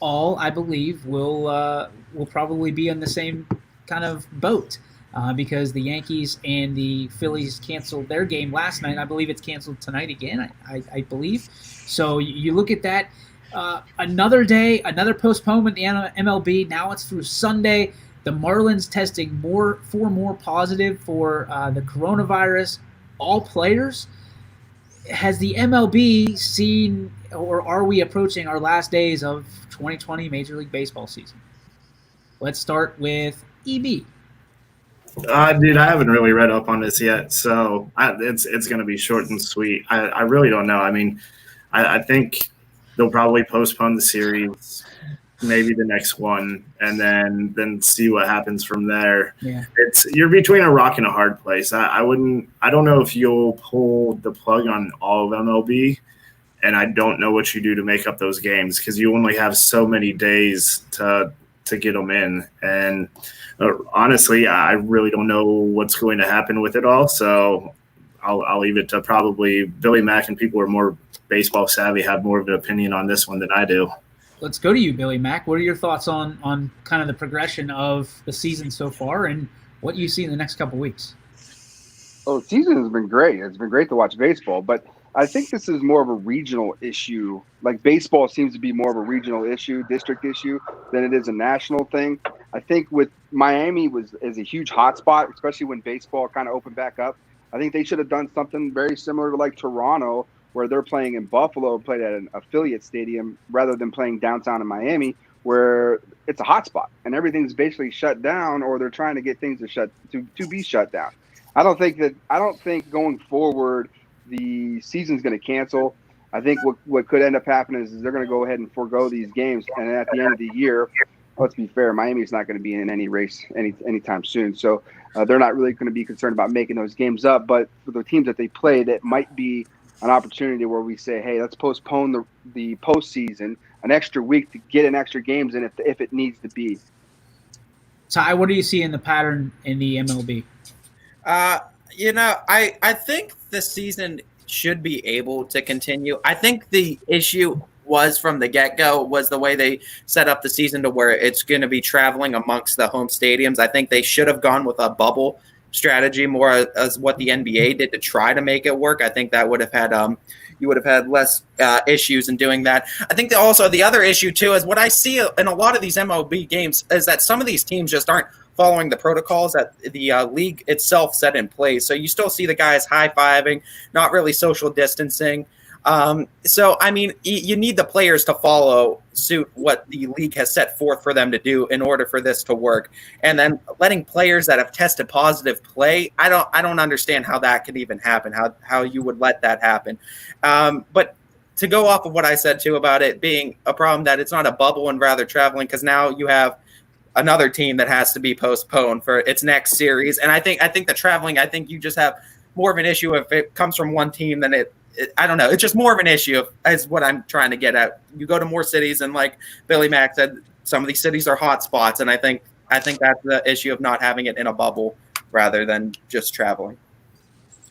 Speaker 3: all, I believe, will probably be on the same kind of boat. Because the Yankees and the Phillies canceled their game last night. I believe it's canceled tonight again, I believe. So you look at that. Another day, another postponement in the MLB. Now it's through Sunday. The Marlins testing four more positive for the coronavirus. All players. Has the MLB seen, or are we approaching our last days of 2020 Major League Baseball season? Let's start with EB.
Speaker 9: Dude, I haven't really read up on this yet, so it's going to be short and sweet. I really don't know. I mean, I think they'll probably postpone the series, maybe the next one, and then see what happens from there.
Speaker 3: Yeah,
Speaker 9: you're between a rock and a hard place. I don't know if you'll pull the plug on all of MLB, and I don't know what you do to make up those games, because you only have so many days to get them in. And honestly, I really don't know what's going to happen with it all. So I'll leave it to probably Billy Mack, and people who are more baseball savvy have more of an opinion on this one than I do.
Speaker 3: Let's go to you, Billy Mack. What are your thoughts on kind of the progression of the season so far and what you see in the next couple weeks?
Speaker 6: Oh, the season has been great. It's been great to watch baseball, but I think this is more of a regional issue. Like, baseball seems to be more of a regional issue, district issue, than it is a national thing. I think with Miami is a huge hotspot, especially when baseball kind of opened back up. I think they should have done something very similar to like Toronto, where they're playing in Buffalo, played at an affiliate stadium, rather than playing downtown in Miami, where it's a hotspot and everything's basically shut down, or they're trying to get things to be shut down. I don't think going forward the season's going to cancel. I think what could end up happening is they're going to go ahead and forego these games, and at the end of the year, let's be fair, Miami's not going to be in any race anytime soon. So they're not really going to be concerned about making those games up. But for the teams that they played, it might be an opportunity where we say, hey, let's postpone the postseason an extra week to get an extra games in if it needs to be.
Speaker 3: Ty, what do you see in the pattern in the MLB?
Speaker 5: I think the season should be able to continue. I think the issue was from the get-go was the way they set up the season to where it's going to be traveling amongst the home stadiums. I think they should have gone with a bubble strategy more as what the NBA did to try to make it work. I think that would have had you would have had less issues in doing that. I think that also the other issue too is what I see in a lot of these MLB games is that some of these teams just aren't following the protocols that the league itself set in place. So you still see the guys high-fiving, not really social distancing. So, I mean, you need the players to follow suit what the league has set forth for them to do in order for this to work. And then letting players that have tested positive play, I don't understand how that could even happen, how you would let that happen. But to go off of what I said, too, about it being a problem that it's not a bubble and rather traveling, because now you have another team that has to be postponed for its next series. And I think the traveling, I think you just have more of an issue if it comes from one team than it I don't know. It's just more of an issue is what I'm trying to get at. You go to more cities, and like Billy Mack said, some of these cities are hot spots. And I think that's the issue of not having it in a bubble rather than just traveling.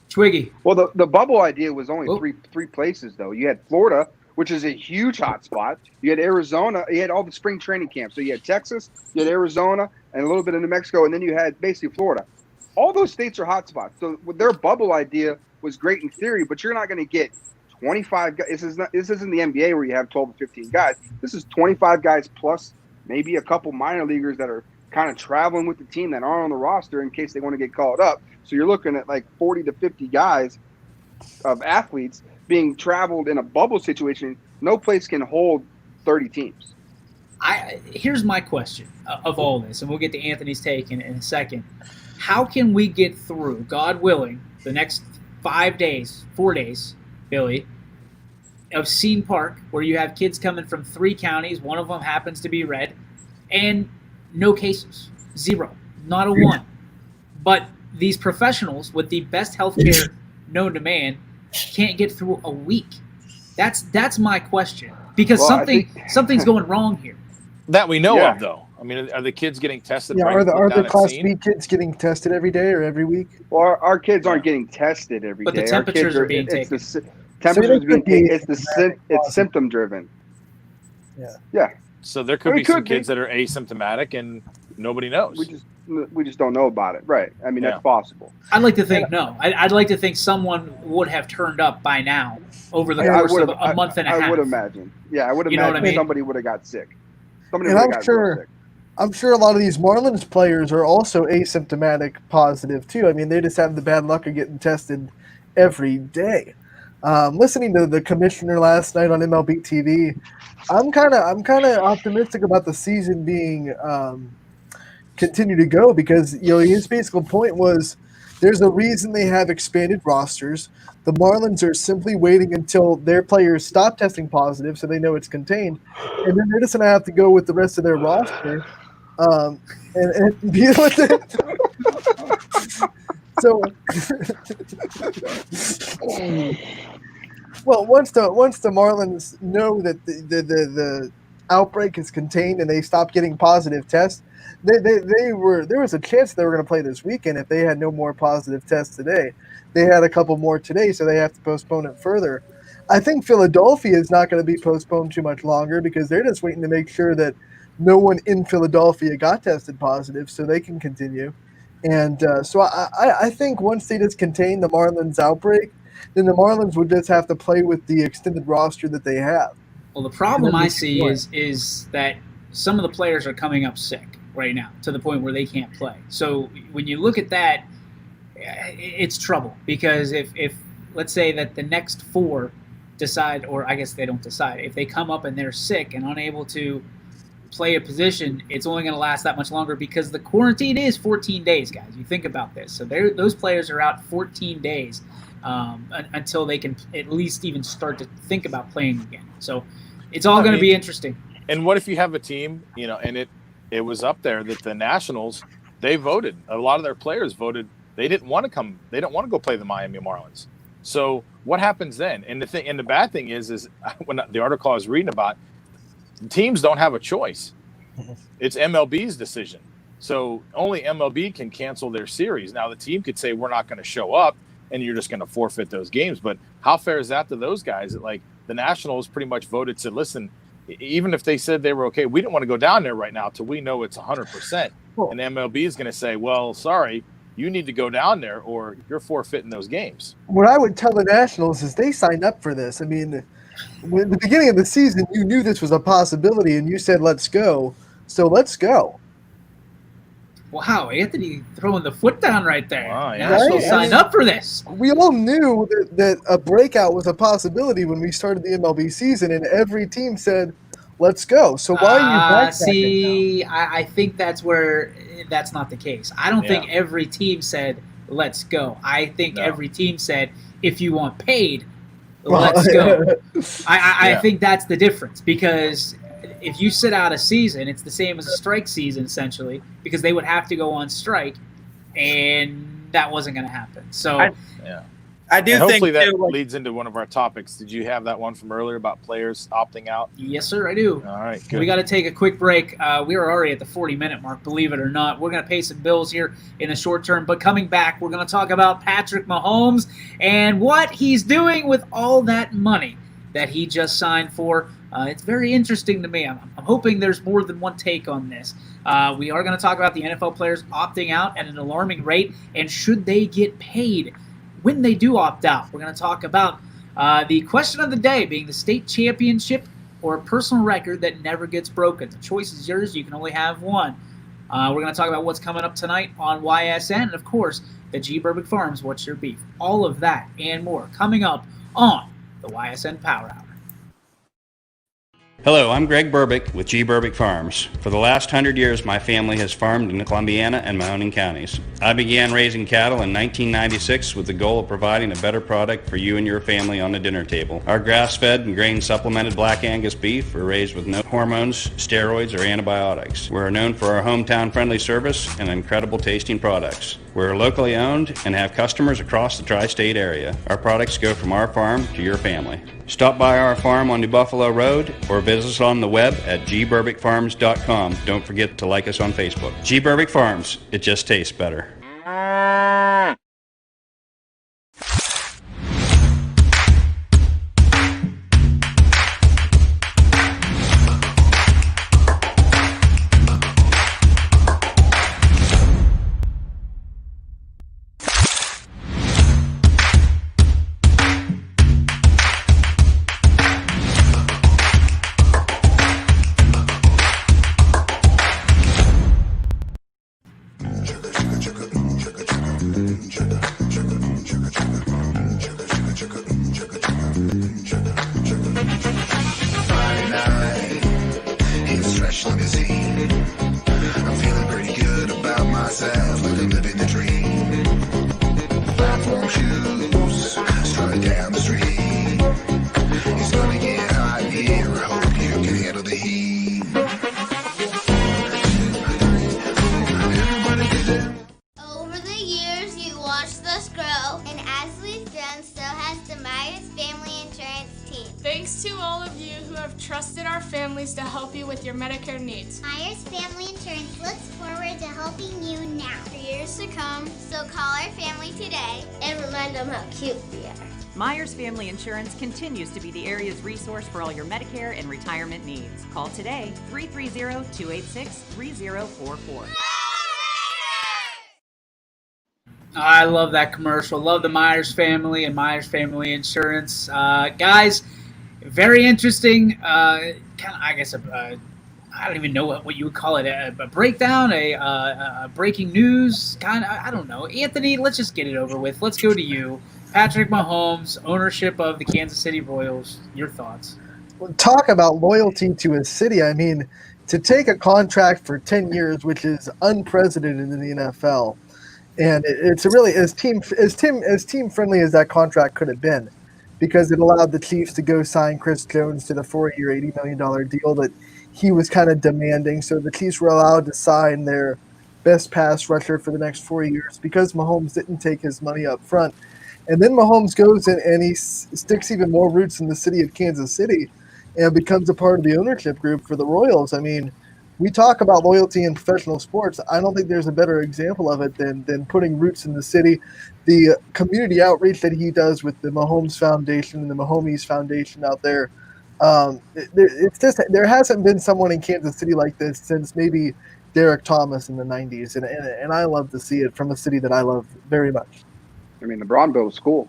Speaker 3: Twiggy.
Speaker 6: Well, the bubble idea was only three places, though. You had Florida, which is a huge hot spot. You had Arizona. You had all the spring training camps. So you had Texas, you had Arizona, and a little bit of New Mexico, and then you had basically Florida. All those states are hot spots. So with their bubble idea was great in theory, but you're not going to get 25 guys. This isn't the NBA where you have 12 or 15 guys. This is 25 guys plus maybe a couple minor leaguers that are kind of traveling with the team that aren't on the roster in case they want to get called up. So you're looking at like 40 to 50 guys of athletes being traveled in a bubble situation. No place can hold 30 teams.
Speaker 3: Here's my question of all this, and we'll get to Anthony's take in a second. How can we get through, God willing, the next 4 days, Billy, of Scene Park, where you have kids coming from 3 counties, one of them happens to be red, and no cases, 0, not a 1. But these professionals with the best healthcare known to man can't get through a week. That's my question, because something's going wrong here.
Speaker 4: That we know of, though. I mean, are the kids getting tested?
Speaker 8: Yeah,
Speaker 4: right
Speaker 8: are the Class
Speaker 4: scene?
Speaker 8: B kids getting tested every day or every week?
Speaker 6: Well, our kids aren't getting tested every day.
Speaker 3: But the temperatures are being taken.
Speaker 6: It's symptom driven. Yeah.
Speaker 4: So there could be some kids that are asymptomatic and nobody knows.
Speaker 6: We just don't know about it, right? I mean, that's possible.
Speaker 3: I'd like to think no. I'd like to think someone would have turned up by now over the course of a month and a half.
Speaker 6: I would imagine. Yeah, I would imagine
Speaker 3: know what I mean?
Speaker 6: somebody would have got sick.
Speaker 8: I'm sure a lot of these Marlins players are also asymptomatic positive too. I mean, they just have the bad luck of getting tested every day. Listening to the commissioner last night on MLB TV, I'm kind of optimistic about the season being continue to go, because his basic point was there's a reason they have expanded rosters. The Marlins are simply waiting until their players stop testing positive so they know it's contained, and then they're just going to have to go with the rest of their roster and deal with it. So, well, once the Marlins know that the outbreak is contained and they stop getting positive tests, there was a chance they were going to play this weekend if they had no more positive tests today. They had a couple more today, so they have to postpone it further. I think Philadelphia is not going to be postponed too much longer because they're just waiting to make sure that no one in Philadelphia got tested positive so they can continue. And so I think once they just contain the Marlins outbreak, then the Marlins would just have to play with the extended roster that they have.
Speaker 3: Well, the problem I see is that some of the players are coming up sick right now to the point where they can't play. So when you look at that, it's trouble, because if let's say that the next 4 decide, or I guess they don't decide, if they come up and they're sick and unable to play a position, it's only going to last that much longer, because the quarantine is 14 days, guys. You think about this. So those players are out 14 days until they can at least even start to think about playing again. So it's all going to be interesting.
Speaker 4: And what if you have a team, and it was up there that the Nationals, they voted. A lot of their players voted. They didn't want to come. They don't want to go play the Miami Marlins. So what happens then? And the bad thing is when the article I was reading about, teams don't have a choice. It's MLB's decision. So only MLB can cancel their series. Now the team could say, we're not going to show up, and you're just going to forfeit those games. But how fair is that to those guys? Like, the Nationals pretty much voted to listen, even if they said they were okay, we don't want to go down there right now till we know it's 100%. And MLB is going to say, well, sorry, you need to go down there or you're forfeiting those games.
Speaker 8: What I would tell the Nationals is they signed up for this. I mean, when the beginning of the season, you knew this was a possibility, and you said, let's go. So let's go.
Speaker 3: Wow, Anthony throwing the foot down right there.
Speaker 4: Wow, yeah.
Speaker 3: Nationals signed up for this.
Speaker 8: We all knew that a breakout was a possibility when we started the MLB season, and every team said, let's go. So why are you backtracking
Speaker 3: See,
Speaker 8: now?
Speaker 3: I think that's where that's not the case. I don't think every team said, let's go. I think every team said, if you want paid, let's go. I think that's the difference, because if you sit out a season, it's the same as a strike season, essentially, because they would have to go on strike, and that wasn't going to happen. So
Speaker 5: I do think
Speaker 4: hopefully that leads into one of our topics. Did you have that one from earlier about players opting out?
Speaker 3: Yes, sir, I do.
Speaker 4: All right, good.
Speaker 3: We got to take a quick break. We are already at the 40-minute mark, believe it or not. We're going to pay some bills here in the short term, but coming back, we're going to talk about Patrick Mahomes and what he's doing with all that money that he just signed for. It's very interesting to me. I'm hoping there's more than one take on this. We are going to talk about the NFL players opting out at an alarming rate, and should they get paid when they do opt out. We're going to talk about the question of the day being the state championship or a personal record that never gets broken. The choice is yours. You can only have one. We're going to talk about what's coming up tonight on YSN, and, of course, the G. Burbick Farms What's Your Beef. All of that and more coming up on the YSN Power Hour.
Speaker 10: Hello, I'm Greg Burbick with G. Burbick Farms. For the last 100 years, my family has farmed in Columbiana and Mahoning counties. I began raising cattle in 1996 with the goal of providing a better product for you and your family on the dinner table. Our grass-fed and grain-supplemented Black Angus beef are raised with no hormones, steroids, or antibiotics. We're known for our hometown-friendly service and incredible tasting products. We're locally owned and have customers across the tri-state area. Our products go from our farm to your family. Stop by our farm on New Buffalo Road or visit us on the web at gburbickfarms.com. Don't forget to like us on Facebook. G. Burbick Farms, it just tastes better.
Speaker 11: Thanks to all of you who have trusted our families to help you with your Medicare needs.
Speaker 12: Myers Family Insurance looks forward to helping you now for years to come. So call our family today and remind them how cute we are.
Speaker 13: Myers Family Insurance continues to be the area's resource for all your Medicare and retirement needs. Call today, 330-286-3044.
Speaker 3: I love that commercial. Love the Myers family and Myers Family Insurance. Guys, very interesting. I guess I don't even know what you would call it. A breakdown, a breaking news, kind of. I don't know. Anthony, let's just get it over with. Let's go to you. Patrick Mahomes, ownership of the Kansas City Royals. Your thoughts?
Speaker 8: Talk about loyalty to his city. I mean, to take a contract for 10 years, which is unprecedented in the NFL. And it's really as team friendly as that contract could have been. because it allowed the Chiefs to go sign Chris Jones to the 4-year, $80 million deal that he was kind of demanding. So the Chiefs were allowed to sign their best pass rusher for the next 4 years because Mahomes didn't take his money up front. And then Mahomes goes and he sticks even more roots in the city of Kansas City and becomes a part of the ownership group for the Royals. I mean, we talk about loyalty in professional sports. I don't think there's a better example of it than putting roots in the city. The community outreach that he does with the Mahomes Foundation and the Mahomes Foundation out there, it's just there hasn't been someone in Kansas City like this since maybe Derek Thomas in the 90s, and I love to see it from a city that I love very much.
Speaker 6: I mean, the Braun bill was cool.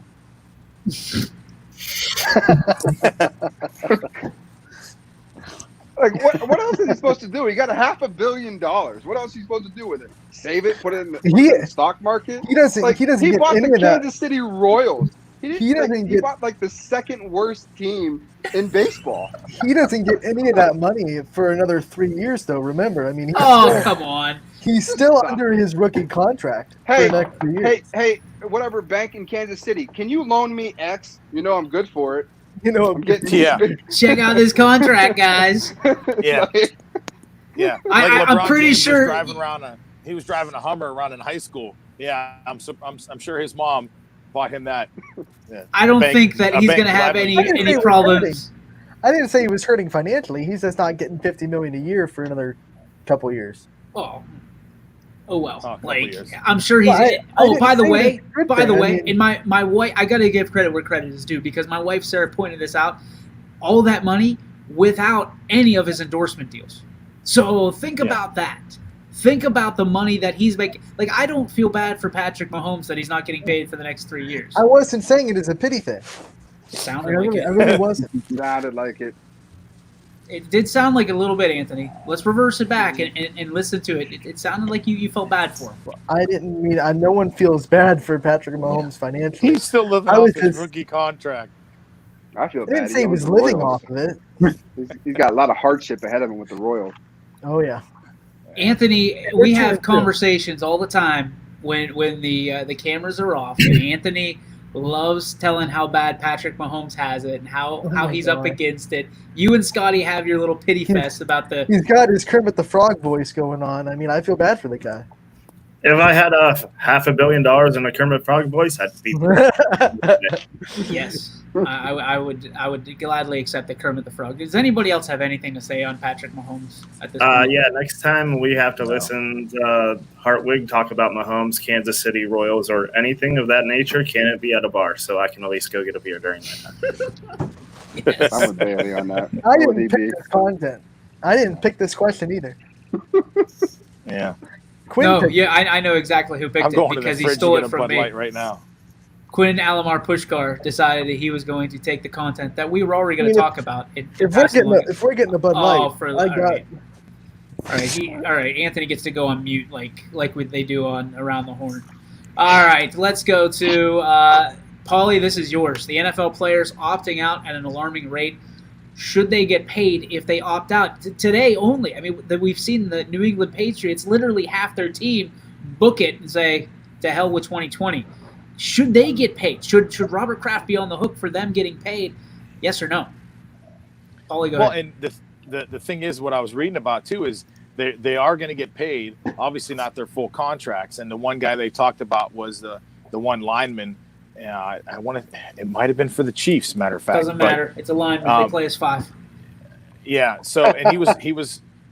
Speaker 6: Like, what else is he supposed to do? He got $500 million. What else is he supposed to do with it? Save it? Put it in the stock market?
Speaker 8: He doesn't.
Speaker 6: Like,
Speaker 8: he doesn't.
Speaker 6: He
Speaker 8: get
Speaker 6: bought
Speaker 8: any
Speaker 6: the
Speaker 8: of that.
Speaker 6: Kansas City Royals.
Speaker 8: He
Speaker 6: bought like the second worst team in baseball.
Speaker 8: He doesn't get any of that money for another 3 years, though. Remember, I mean,
Speaker 3: come on.
Speaker 8: He's still under his rookie contract for the next 3 years.
Speaker 6: Hey, whatever bank in Kansas City, can you loan me X? You know I'm good for it.
Speaker 8: You know,
Speaker 3: Check out this contract, guys.
Speaker 4: Yeah. Yeah.
Speaker 3: I'm pretty
Speaker 4: James
Speaker 3: sure
Speaker 4: he was driving a Hummer around in high school. Yeah, I'm sure his mom bought him that. Yeah.
Speaker 3: I don't think that he's going to have any problems.
Speaker 8: I didn't say he was hurting financially. He's just not getting $50 million a year for another couple of years.
Speaker 3: Oh well. I'm sure he's. By the way, in my wife, I got to give credit where credit is due because my wife Sarah pointed this out. All that money without any of his endorsement deals. So think about that. Think about the money that he's making. Like, I don't feel bad for Patrick Mahomes that he's not getting paid for the next 3 years.
Speaker 8: I wasn't saying it as a pity thing.
Speaker 3: It sounded like it.
Speaker 8: I really wasn't.
Speaker 6: It sounded like it.
Speaker 3: It did sound like a little bit, Anthony. Let's reverse it back and listen to it. It sounded like you felt bad for him.
Speaker 8: I didn't mean. No one feels bad for Patrick Mahomes financially.
Speaker 4: He's still living off his rookie contract.
Speaker 6: I feel bad.
Speaker 8: I didn't say he was living off of it.
Speaker 6: He's got a lot of hardship ahead of him with the Royals.
Speaker 8: Oh yeah.
Speaker 3: Anthony, we have conversations all the time when the cameras are off, and Anthony loves telling how bad Patrick Mahomes has it and how he's up against it. You and Scotty have your little pity fest about the.
Speaker 8: He's got his Kermit the Frog voice going on. I mean, I feel bad for the guy.
Speaker 9: If I had $500 million in a Kermit Frog voice, I'd be.
Speaker 3: Yes, I would gladly accept the Kermit the Frog. Does anybody else have anything to say on Patrick Mahomes at this point?
Speaker 9: Yeah, next time we have to listen to Hartwig talk about Mahomes, Kansas City Royals, or anything of that nature, can it be at a bar so I can at least go get a beer during that time?
Speaker 3: Yes.
Speaker 6: I'm with Bailey on that.
Speaker 8: I didn't pick this content. I didn't pick this question either.
Speaker 4: Yeah.
Speaker 3: I know exactly who picked it because he stole it from me.
Speaker 4: Light right now.
Speaker 3: Quinn Alamar Pushkar decided that he was going to take the content that we were already going to talk about.
Speaker 8: If we're getting the Bud Light,
Speaker 3: all right. Anthony gets to go on mute like they do on Around the Horn. All right, let's go to Paulie. This is yours. The NFL players opting out at an alarming rate. Should they get paid if they opt out today only? I mean, we've seen the New England Patriots literally half their team book it and say, "To hell with 2020." Should they get paid? Should Robert Kraft be on the hook for them getting paid? Yes or no? Paulie, go ahead.
Speaker 4: And the thing is, what I was reading about too is they are going to get paid. Obviously, not their full contracts. And the one guy they talked about was the one lineman. It might have been for the Chiefs. Matter of fact,
Speaker 3: doesn't matter. It's a lineman. They play as 5.
Speaker 4: Yeah. So and he was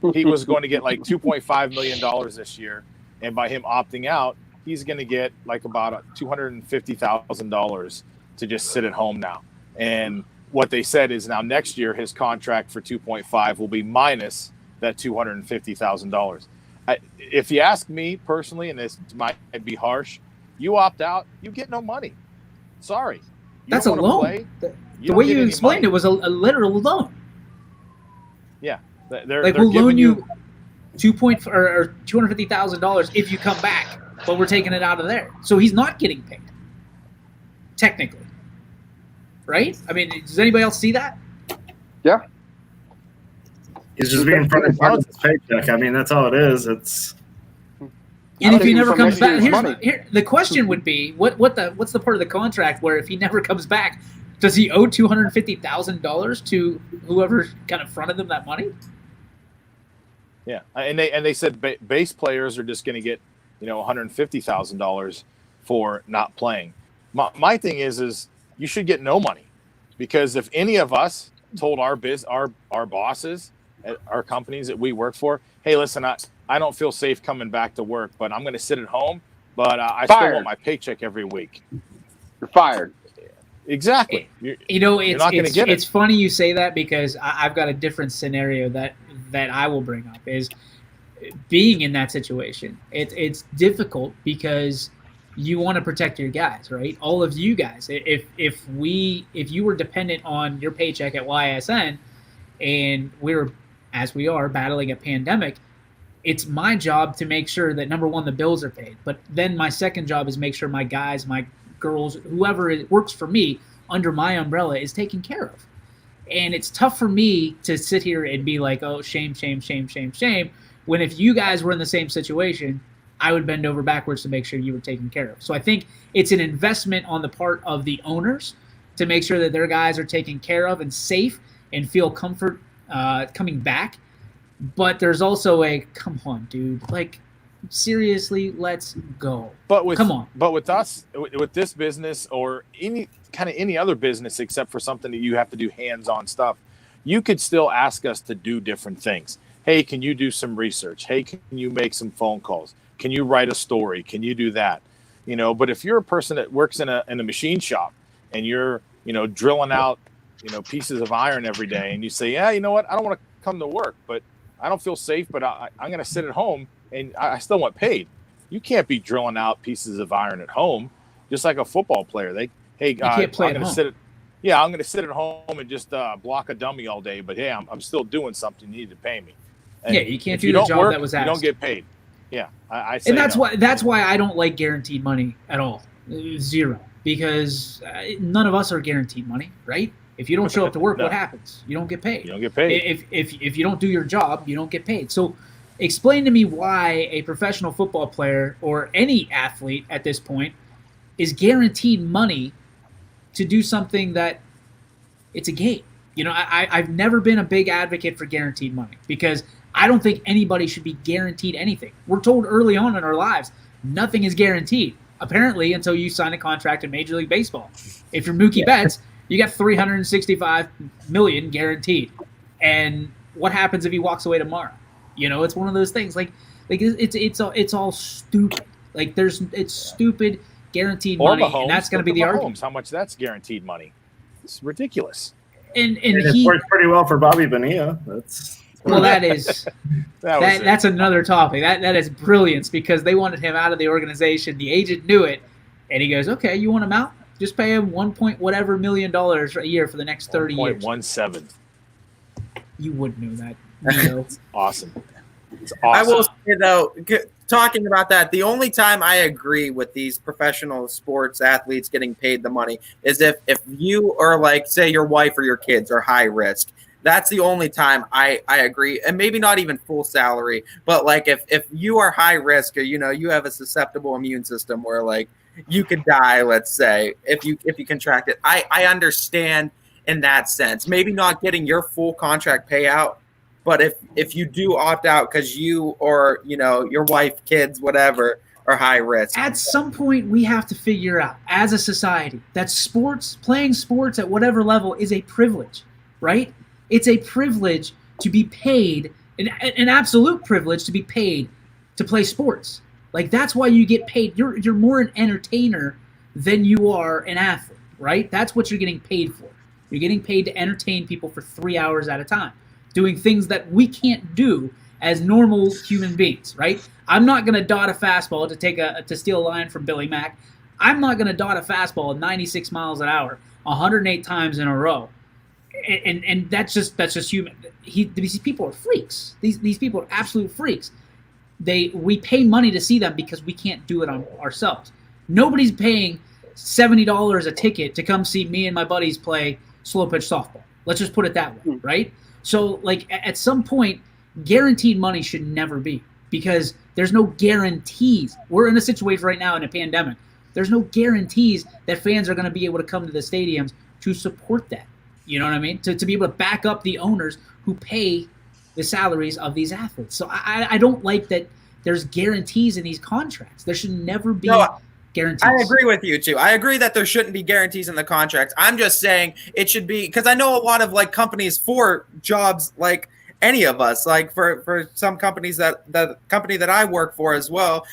Speaker 4: going to get like $2.5 million this year, and by him opting out, he's going to get like about $250,000 to just sit at home now. And what they said is now next year his contract for 2.5 will be minus that $250,000. If you ask me personally, and this might be harsh, you opt out, you get no money. Sorry.
Speaker 3: That's a loan. The way you explained it was a literal loan.
Speaker 4: Yeah.
Speaker 3: They're we'll loan you $250,000 if you come back, but we're taking it out of there. So he's not getting paid. Technically. Right? I mean, does anybody else see that?
Speaker 6: Yeah.
Speaker 9: He's just being front of his paycheck. I mean, that's all it is. It's.
Speaker 3: And if he never comes back, the question would be, what's the part of the contract where if he never comes back, Does he owe $250,000 to whoever kind of fronted them that money?
Speaker 4: Yeah, and they said base players are just going to get, $150,000 for not playing. My thing is you should get no money, because if any of us told our bosses at our companies that we work for, hey, listen, I don't feel safe coming back to work, but I'm going to sit at home, but I still want my paycheck every week.
Speaker 6: You're fired.
Speaker 4: Exactly. You're not going to get it.
Speaker 3: It's funny you say that, because I've got a different scenario that I will bring up. Is being in that situation. It's difficult because you want to protect your guys, right? All of you guys. If you were dependent on your paycheck at YSN, and as we are battling a pandemic, it's my job to make sure that, number one, the bills are paid. But then my second job is make sure my guys, my girls, whoever works for me under my umbrella is taken care of. And it's tough for me to sit here and be like, oh, shame, shame, shame, shame, shame, when if you guys were in the same situation, I would bend over backwards to make sure you were taken care of. So I think it's an investment on the part of the owners to make sure that their guys are taken care of and safe and feel comfort coming back. But there's also come on, dude, like, seriously, let's go. Come on.
Speaker 4: But with us, with this business, or any other business, except for something that you have to do hands-on stuff, you could still ask us to do different things. Hey, can you do some research? Hey, can you make some phone calls? Can you write a story? Can you do that? But if you're a person that works in a machine shop, and you're, drilling out, pieces of iron every day, and you say, yeah, you know what? I don't want to come to work, but I don't feel safe, but I'm going to sit at home and I still want paid. You can't be drilling out pieces of iron at home, just like a football player. I'm going to sit at home and just block a dummy all day, but hey, I'm still doing something. You need to pay me. And
Speaker 3: yeah, you can't do the job that was asked.
Speaker 4: You don't get paid. Yeah, I say
Speaker 3: and that's
Speaker 4: no.
Speaker 3: that's why I don't like guaranteed money at all. Zero, because none of us are guaranteed money, right? If you don't show up to work,
Speaker 4: No.
Speaker 3: What happens? You don't get paid.
Speaker 4: You don't get paid.
Speaker 3: If you don't do your job, you don't get paid. So explain to me why a professional football player or any athlete at this point is guaranteed money to do something that it's a game. I've never been a big advocate for guaranteed money, because I don't think anybody should be guaranteed anything. We're told early on in our lives, nothing is guaranteed, apparently, until you sign a contract in Major League Baseball. If you're Mookie Betts, you got $365 million guaranteed. And what happens if he walks away tomorrow? It's one of those things. Like it's all stupid. Like it's stupid guaranteed money,
Speaker 4: Mahomes,
Speaker 3: and that's going to be the argument.
Speaker 4: How much that's guaranteed money? It's ridiculous.
Speaker 3: And
Speaker 9: it worked pretty well for Bobby Bonilla.
Speaker 3: That's another topic. That is brilliance, because they wanted him out of the organization. The agent knew it, and he goes, "Okay, you want him out? Just pay him $1 million a year for the next 30 years."
Speaker 4: 1.17.
Speaker 3: You would know that. It's
Speaker 4: awesome. It's awesome.
Speaker 5: I will say, though, talking about that, the only time I agree with these professional sports athletes getting paid the money is if you are, like, say your wife or your kids are high risk. That's the only time I agree. And maybe not even full salary, but like if you are high risk, or you have a susceptible immune system where, like, you could die, let's say, if you contract it. I understand in that sense. Maybe not getting your full contract payout, but if you do opt out because you or your wife, kids, whatever, are high risk.
Speaker 3: At some point, we have to figure out as a society that playing sports at whatever level is a privilege, right? It's a privilege to be paid, an absolute privilege to be paid to play sports. Like, that's why you get paid. You're more an entertainer than you are an athlete, right? That's what you're getting paid for. You're getting paid to entertain people for 3 hours at a time, doing things that we can't do as normal human beings, right? I'm not going to dot a fastball to steal a line from Billy Mack. I'm not going to dot a fastball at 96 miles an hour 108 times in a row. And that's just human. These people are freaks. These people are absolute freaks. We pay money to see them because we can't do it on ourselves. Nobody's paying $70 a ticket to come see me and my buddies play slow pitch softball. Let's just put it that way, right? So, like, at some point, guaranteed money should never be, because there's no guarantees. We're in a situation right now in a pandemic. There's no guarantees that fans are going to be able to come to the stadiums to support that. You know what I mean? To be able to back up the owners who pay the salaries of these athletes. So I don't like that there's guarantees in these contracts. There should never be guarantees.
Speaker 5: I agree with you too. I agree that there shouldn't be guarantees in the contracts. I'm just saying it should be, because I know a lot of like companies for jobs like any of us, like for some companies that the company that I work for as well,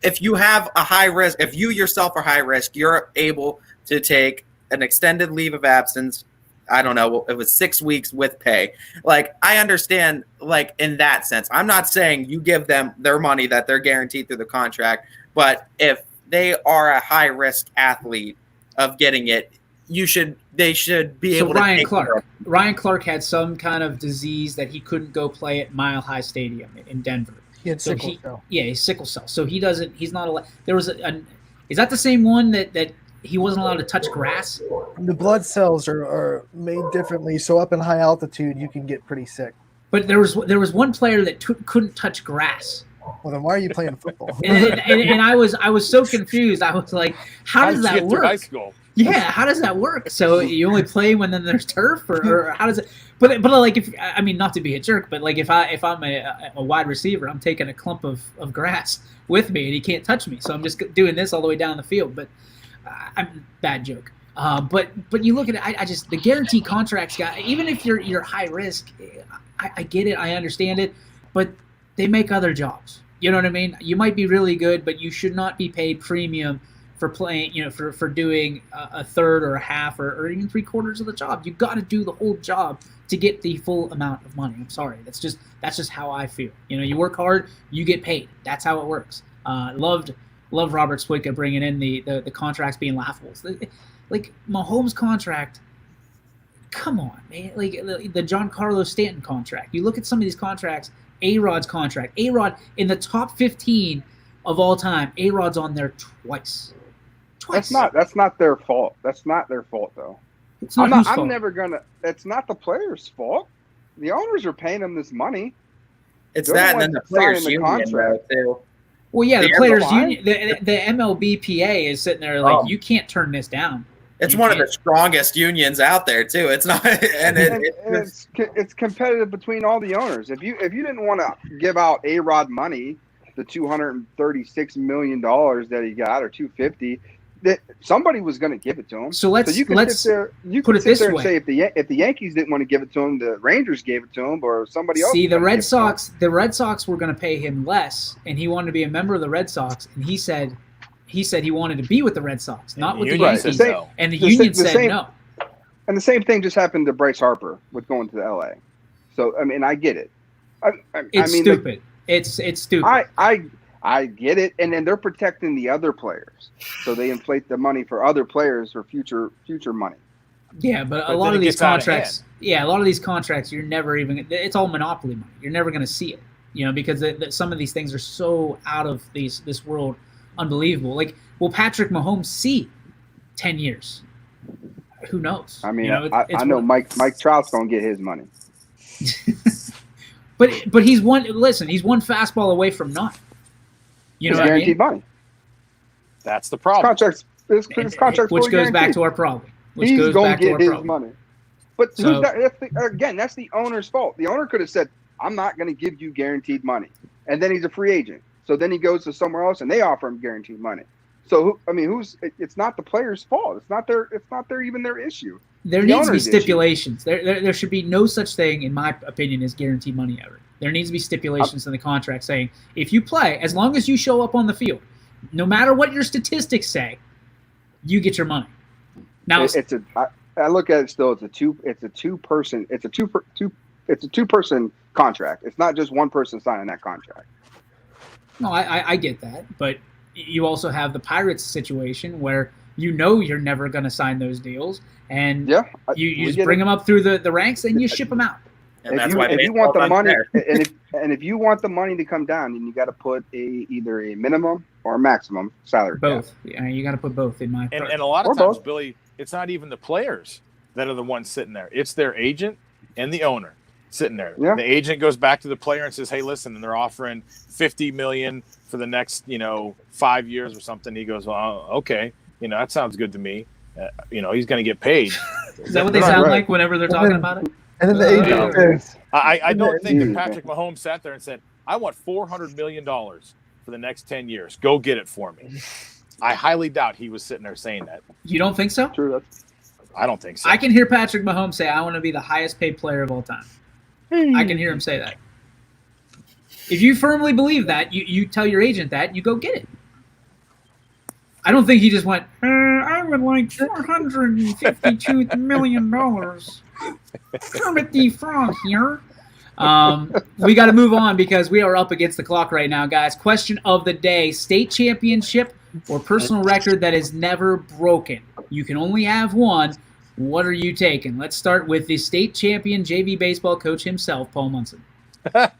Speaker 5: if you have a high risk, if you yourself are high risk, you're able to take an extended leave of absence. I don't know, it was 6 weeks with pay. Like, I understand, like, in that sense. I'm not saying you give them their money that they're guaranteed through the contract, but if they are a high risk athlete of getting it, they should be able to take care of it.
Speaker 3: Ryan Clark had some kind of disease that he couldn't go play at Mile High Stadium in Denver.
Speaker 8: He had sickle cell.
Speaker 3: Yeah, he's sickle cell. So he's not allowed. There was is that the same one that he wasn't allowed to touch grass?
Speaker 8: The blood cells are made differently, so up in high altitude you can get pretty sick.
Speaker 3: But there was one player that couldn't touch grass.
Speaker 8: Well, then why are you playing football?
Speaker 3: and I was so confused. I was like, how does that work?
Speaker 4: High school?
Speaker 3: Yeah, how does that work? So you only play when then there's turf, or how does it? But like, if I mean, not to be a jerk, but like if I'm a wide receiver, I'm taking a clump of grass with me, and he can't touch me. So I'm just doing this all the way down the field. But bad joke. But you look at it, I just, the guarantee contracts guy, even if you're high risk, I get it, I understand it, but they make other jobs. You know what I mean? You might be really good, but you should not be paid premium for playing, for doing a third or a half or even 3/4 of the job. You got to do the whole job to get the full amount of money. I'm sorry. That's just how I feel. You work hard, you get paid. That's how it works. Loved Robert Swicka bringing in the contracts being laughable. Like Mahomes' contract, come on, man. Like the Giancarlo Stanton contract. You look at some of these contracts, A-Rod's contract. A-Rod in the top 15 of all time. A-Rod's on there twice.
Speaker 6: That's not their fault. That's not their fault, though.
Speaker 3: It's not whose fault?
Speaker 6: I'm never gonna. It's not the players' fault. The owners are paying them this money.
Speaker 5: It's that, and then the players' union too.
Speaker 3: Well, yeah, the players' union, the MLBPA is sitting there like, you can't turn this down.
Speaker 5: It's one of the strongest unions out there too. It's not, and
Speaker 6: it's competitive between all the owners. If you didn't want to give out A-Rod money, the $236 million that he got, or $250, that somebody was going to give it to him.
Speaker 3: So let's
Speaker 6: sit there and say if the Yankees didn't want to give it to him, the Rangers gave it to him, or somebody else.
Speaker 3: See, the Red Sox were going to pay him less, and he wanted to be a member of the Red Sox, and he said he wanted to be with the Red Sox, not with the Yankees. And the union said no.
Speaker 6: And the same thing just happened to Bryce Harper with going to the LA. So I mean, I get it.
Speaker 3: It's stupid. It's stupid.
Speaker 6: I get it, and then they're protecting the other players, so they inflate the money for other players for future money.
Speaker 3: Yeah, but a lot of these contracts, you're never even. It's all monopoly money. You're never going to see it, because some of these things are so out of this world, unbelievable. Like, will Patrick Mahomes see 10 years? Who knows?
Speaker 6: I mean, I know Mike Trout's going to get his money.
Speaker 3: But he's one. Listen, he's one fastball away from not.
Speaker 6: He's guaranteed money.
Speaker 4: That's the problem.
Speaker 6: His contract's
Speaker 3: which goes back to our problem.
Speaker 6: He's going to get his money. But that's the owner's fault. The owner could have said, "I'm not going to give you guaranteed money," and then he's a free agent. So then he goes to somewhere else, and they offer him guaranteed money. So it's not the player's fault. It's not even their issue.
Speaker 3: There needs to be stipulations. There should be no such thing, in my opinion, as guaranteed money ever. There needs to be stipulations in the contract saying, if you play, as long as you show up on the field, no matter what your statistics say, you get your money. Now
Speaker 6: I look at it still. It's a two person contract. It's not just one person signing that contract.
Speaker 3: No, I get that, but you also have the Pirates situation where you're never going to sign those deals, and you just bring them up through the ranks and you ship them out.
Speaker 5: And
Speaker 6: if you want the money, and if you want the money to come down, then you got to put either a minimum or a maximum salary.
Speaker 3: Both. Yeah, you got to put both in my.
Speaker 4: And a lot of times, Billy, it's not even the players that are the ones sitting there. It's their agent and the owner sitting there. Yeah. The agent goes back to the player and says, "Hey, listen," and they're offering $50 million for the next 5 years or something. He goes, "Well, okay, that sounds good to me." he's going to get paid.
Speaker 3: Is that what they sound like whenever they're talking about it?
Speaker 8: And then the agent says,
Speaker 4: I don't think that Patrick Mahomes sat there and said, I want $400 million for the next 10 years. Go get it for me. I highly doubt he was sitting there saying that.
Speaker 3: You don't think so?
Speaker 6: True.
Speaker 4: I don't think so.
Speaker 3: I can hear Patrick Mahomes say, I want to be the highest paid player of all time. I can hear him say that. If you firmly believe that, you tell your agent that, you go get it. I don't think he just went, I would like $452 million. Kermit the Frog here. We got to move on because we are up against the clock right now, guys. Question of the day, state championship or personal record that is never broken. You can only have one. What are you taking? Let's start with the state champion JV baseball coach himself, Paul Munson.
Speaker 4: I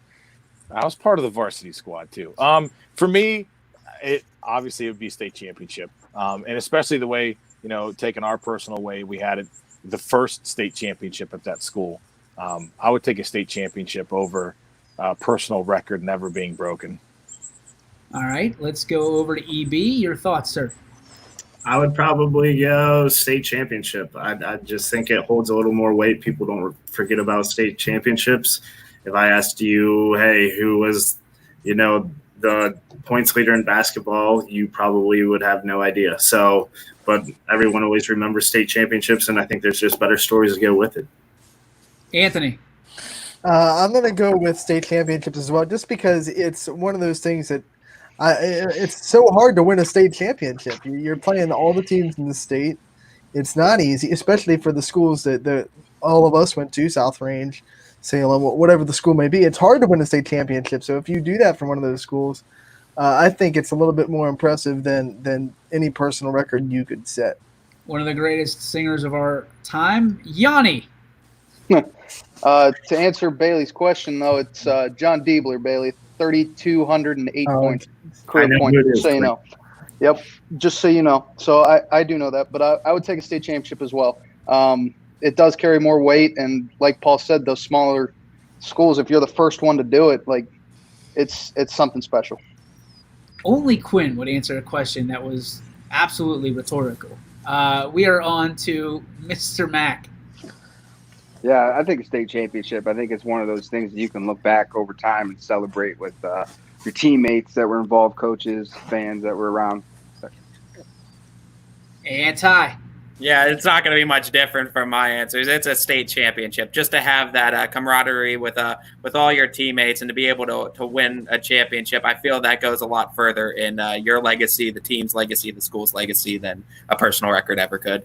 Speaker 4: was part of the varsity squad too. For me, it would be state championship, and especially the way taking our personal way, we had it the first state championship at that school. I would take a state championship over personal record never being broken.
Speaker 3: All right, let's go over to EB. Your thoughts, sir?
Speaker 9: I would probably go state championship. I just think it holds a little more weight. People don't forget about state championships. If I asked you, hey, who was, the points leader in basketball, you probably would have no idea. So, but everyone always remembers state championships, and I think there's just better stories to go with it.
Speaker 3: Anthony.
Speaker 8: I'm going to go with state championships as well, just because it's one of those things that it's so hard to win a state championship. You're playing all the teams in the state. It's not easy, especially for the schools that all of us went to, South Range, Salem, whatever the school may be. It's hard to win a state championship. So if you do that from one of those schools, I think it's a little bit more impressive than any personal record you could set.
Speaker 3: One of the greatest singers of our time, Yanni.
Speaker 7: To answer Bailey's question, though, it's John Diebler, Bailey, 3,208 points. Career points, just so you know. Yep, just so you know. So I do know that, but I would take a state championship as well. It does carry more weight, and like Paul said, those smaller schools, if you're the first one to do it, like it's something special.
Speaker 3: Only Quinn would answer a question that was absolutely rhetorical. We are on to Mr. Mack.
Speaker 6: Yeah, I think a state championship. I think it's one of those things that you can look back over time and celebrate with your teammates that were involved, coaches, fans that were around.
Speaker 3: And Ty.
Speaker 5: Yeah, it's not going to be much different from my answers. It's a state championship. Just to have that camaraderie with all your teammates and to be able to win a championship, I feel that goes a lot further in your legacy, the team's legacy, the school's legacy than a personal record ever could.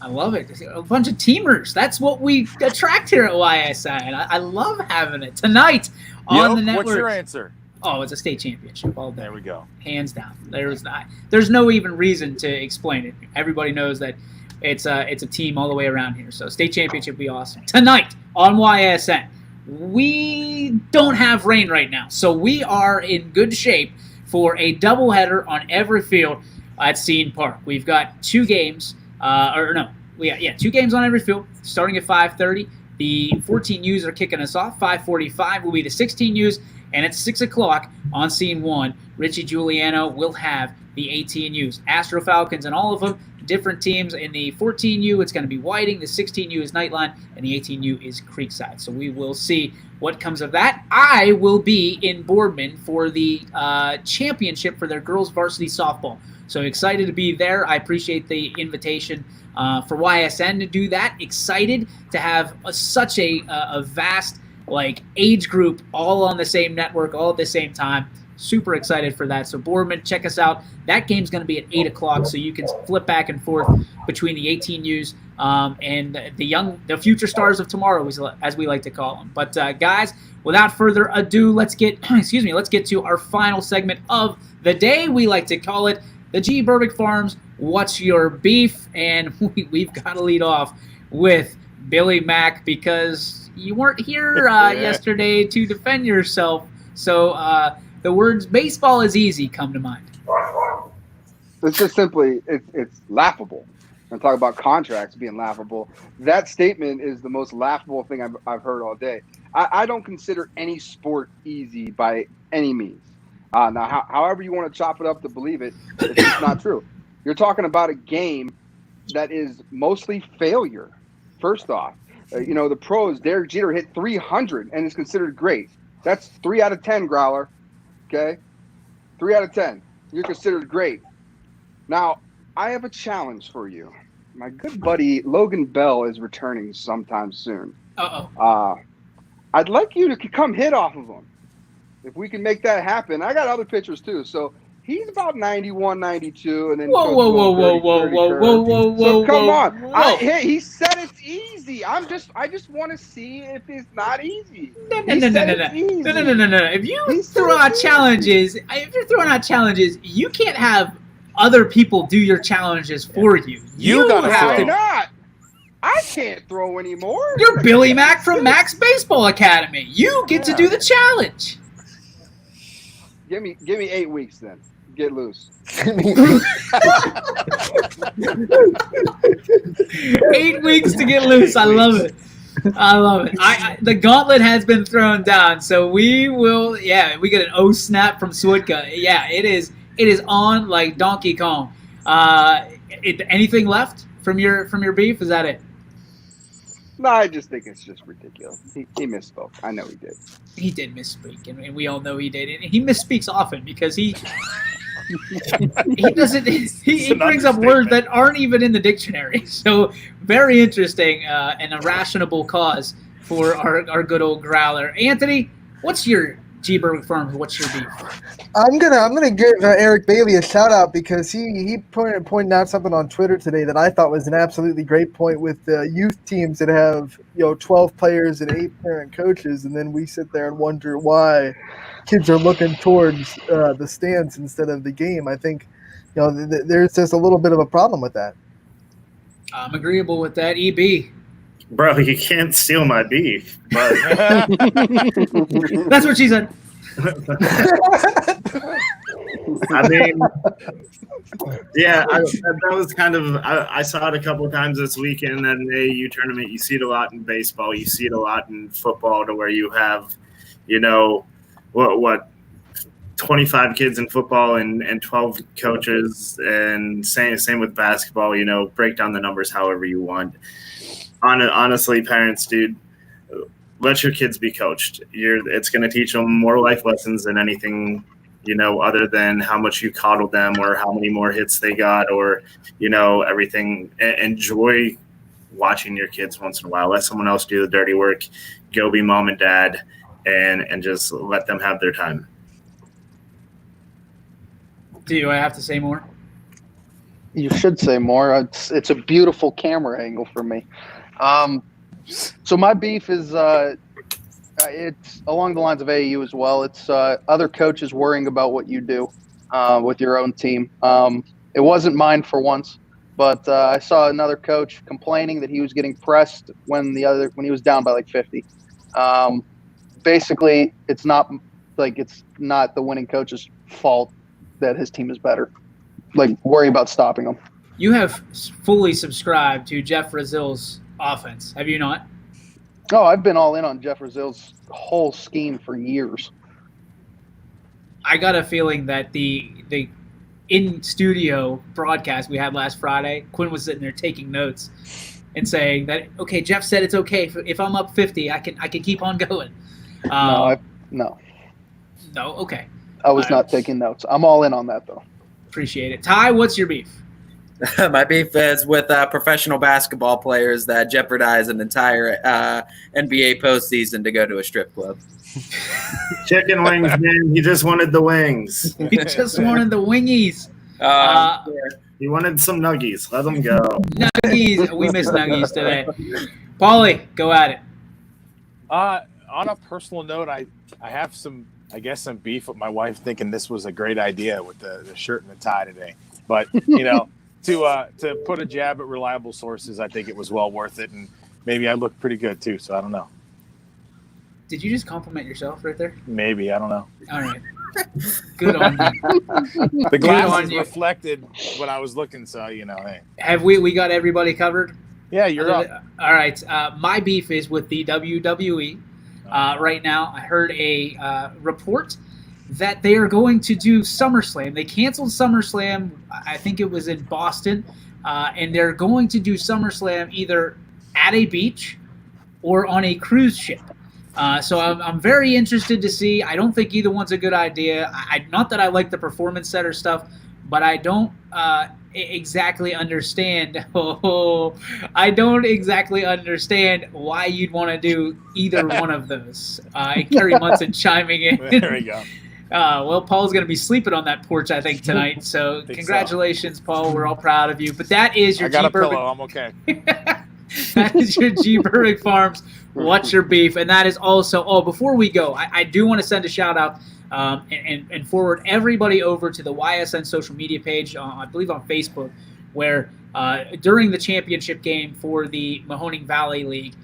Speaker 3: I love it. A bunch of teamers. That's what we attract here at YSN. I love having it. Tonight on the network.
Speaker 4: What's your answer?
Speaker 3: Oh, it's a state championship all day.
Speaker 4: There we go.
Speaker 3: Hands down. There's no even reason to explain it. Everybody knows that it's a team all the way around here. So state championship would be awesome. Tonight on YSN, we don't have rain right now. So we are in good shape for a doubleheader on every field at Scene Park. We've got 2 games. 2 games on every field, starting at 5:30. The 14Us are kicking us off. 5:45 will be the 16Us, and at 6 o'clock on Scene 1, Richie Giuliano will have the 18Us. Astro Falcons and all of them, different teams. In the 14U, it's going to be Whiting. The 16U is Nightline, and the 18U is Creekside. So we will see what comes of that. I will be in Boardman for the championship for their girls varsity softball. So excited to be there. I appreciate the invitation for YSN to do that. Excited to have such a vast age group all on the same network, all at the same time. Super excited for that. So Boardman, check us out. That game's going to be at 8 o'clock, so you can flip back and forth between the 18Us and the future stars of tomorrow, as we like to call them. But guys, without further ado, let's get to our final segment of the day. We like to call it the G. Burbick Farms What's Your Beef? And we've got to lead off with Billy Mack because you weren't here yesterday to defend yourself. So the words baseball is easy come to mind.
Speaker 6: It's just simply, it's laughable. And talk about contracts being laughable. That statement is the most laughable thing I've heard all day. I don't consider any sport easy by any means. Now, however you want to chop it up to believe it, it's just not true. You're talking about a game that is mostly failure. First off, the pros, Derek Jeter hit 300 and is considered great. That's 3 out of 10, Growler. Okay? 3 out of 10. You're considered great. Now, I have a challenge for you. My good buddy Logan Bell is returning sometime soon. I'd like you to come hit off of him. If we can make that happen. I got other pitchers too. So he's about 91, 92, and then
Speaker 3: whoa.
Speaker 6: So come on. He said it's easy. I just want to see if it's not easy.
Speaker 3: No. If you throw out challenges, you can't have other people do your challenges for you.
Speaker 4: You gotta
Speaker 6: Why
Speaker 4: throw.
Speaker 6: not? I can't throw anymore.
Speaker 3: You're Billy Mack from Max Baseball Academy. You get to do the challenge.
Speaker 6: Give me 8 weeks then. Get loose.
Speaker 3: 8 weeks to get loose. I love it. The gauntlet has been thrown down, so we will. Yeah, we get an O snap from Switka. Yeah, it is on like Donkey Kong. Anything left from your beef? Is that it?
Speaker 6: No, I just think it's just ridiculous. He misspoke. I know he did.
Speaker 3: He did misspeak, and we all know he did. And he misspeaks often because he doesn't. He brings up words that aren't even in the dictionary. So very interesting and a rationable cause for our good old Growler. Anthony, what's your G. Berwick Farms? What's your beef?
Speaker 8: I'm gonna give Eric Bailey a shout out because he pointed out something on Twitter today that I thought was an absolutely great point with the youth teams that have 12 players and 8 parent coaches, and then we sit there and wonder why kids are looking towards the stands instead of the game. I think there's just a little bit of a problem with that.
Speaker 3: I'm agreeable with that. EB.
Speaker 9: Bro, you can't steal my beef. But
Speaker 3: that's what she said.
Speaker 9: I mean, yeah, that was kind of. I saw it a couple of times this weekend at an AAU tournament. You see it a lot in baseball. You see it a lot in football, to where you have, what 25 kids in football and 12 coaches, and same with basketball. Break down the numbers however you want. Honestly, parents, dude, let your kids be coached. It's going to teach them more life lessons than anything, other than how much you coddled them or how many more hits they got or, everything. Enjoy watching your kids once in a while. Let someone else do the dirty work. Go be mom and dad and just let them have their time.
Speaker 3: Do I have to say more?
Speaker 7: You should say more. It's a beautiful camera angle for me. So my beef is it's along the lines of AAU as well. It's other coaches worrying about what you do with your own team. It wasn't mine for once, but I saw another coach complaining that he was getting pressed when he was down by like 50. Basically, it's not the winning coach's fault that his team is better. Worry about stopping them.
Speaker 3: You have fully subscribed to Jeff Brazil's offense, have you not?
Speaker 7: Oh, I've been all in on Jeff Brazil's whole scheme for years.
Speaker 3: I got a feeling that the in-studio broadcast we had last Friday, Quinn was sitting there taking notes and saying that, okay, Jeff said it's okay. If I'm up 50, I can keep on going.
Speaker 7: No.
Speaker 3: No, okay.
Speaker 7: I was not taking notes. I'm all in on that, though.
Speaker 3: Appreciate it. Ty, what's your beef?
Speaker 5: My beef is with professional basketball players that jeopardize an entire NBA postseason to go to a strip club.
Speaker 9: Chicken wings, man. He just wanted the wings.
Speaker 3: He just wanted the wingies.
Speaker 9: He wanted some nuggies. Let him go.
Speaker 3: Nuggies. We miss nuggies today. Paulie, go at it.
Speaker 4: On a personal note, I have some beef with my wife thinking this was a great idea with the shirt and the tie today. But, to put a jab at reliable sources, I think it was well worth it. And maybe I looked pretty good too. So I don't know.
Speaker 3: Did you just compliment yourself right there?
Speaker 4: Maybe. I don't know.
Speaker 3: All right. Good on you.
Speaker 4: The glasses reflected when I was looking. So, hey.
Speaker 3: Have we got everybody covered?
Speaker 4: Yeah, you're up.
Speaker 3: All right. My beef is with the WWE. Right now, I heard a report that they are going to do SummerSlam. They canceled SummerSlam. I think it was in Boston. and they're going to do SummerSlam either at a beach or on a cruise ship. So I'm very interested to see. I don't think either one's a good idea. Not that I like the performance center stuff, but I don't exactly understand. I don't exactly understand why you'd want to do either one of those. And Kerry Munson chiming in.
Speaker 4: There we go.
Speaker 3: Well, Paul's going to be sleeping on that porch, I think, tonight. So congratulations, Paul. We're all proud of you. But that is your
Speaker 4: I got
Speaker 3: G.
Speaker 4: a pillow. I'm okay.
Speaker 3: That is your G. Burbick Farms. What's your beef? And that is also, before we go, I do want to send a shout out and forward everybody over to the YSN social media page, I believe on Facebook, where during the championship game for the Mahoning Valley League,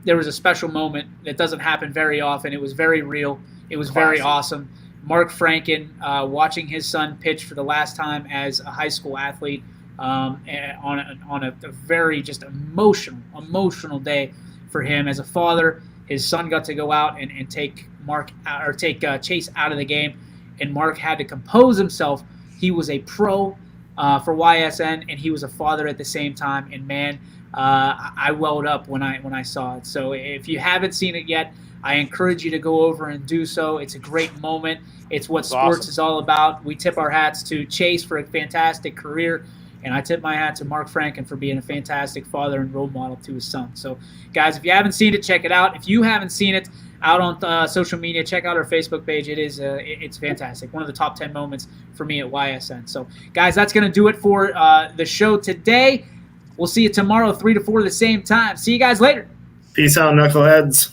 Speaker 3: there was a special moment that doesn't happen very often. It was very real. It was very awesome. Mark Franken watching his son pitch for the last time as a high school athlete on a very just emotional day for him as a father. His son got to go out and take Chase out of the game, and Mark had to compose himself. He was a pro for YSN, and he was a father at the same time. And man, I welled up when I saw it. So if you haven't seen it yet, I encourage you to go over and do so. It's a great moment. It's what sports is all about. We tip our hats to Chase for a fantastic career, and I tip my hat to Mark Franken for being a fantastic father and role model to his son. So, guys, if you haven't seen it, check it out. If you haven't seen it out on social media, check out our Facebook page. It's fantastic. One of the top 10 moments for me at YSN. So, guys, that's going to do it for the show today. We'll see you tomorrow, 3 to 4 the same time. See you guys later.
Speaker 9: Peace out, knuckleheads.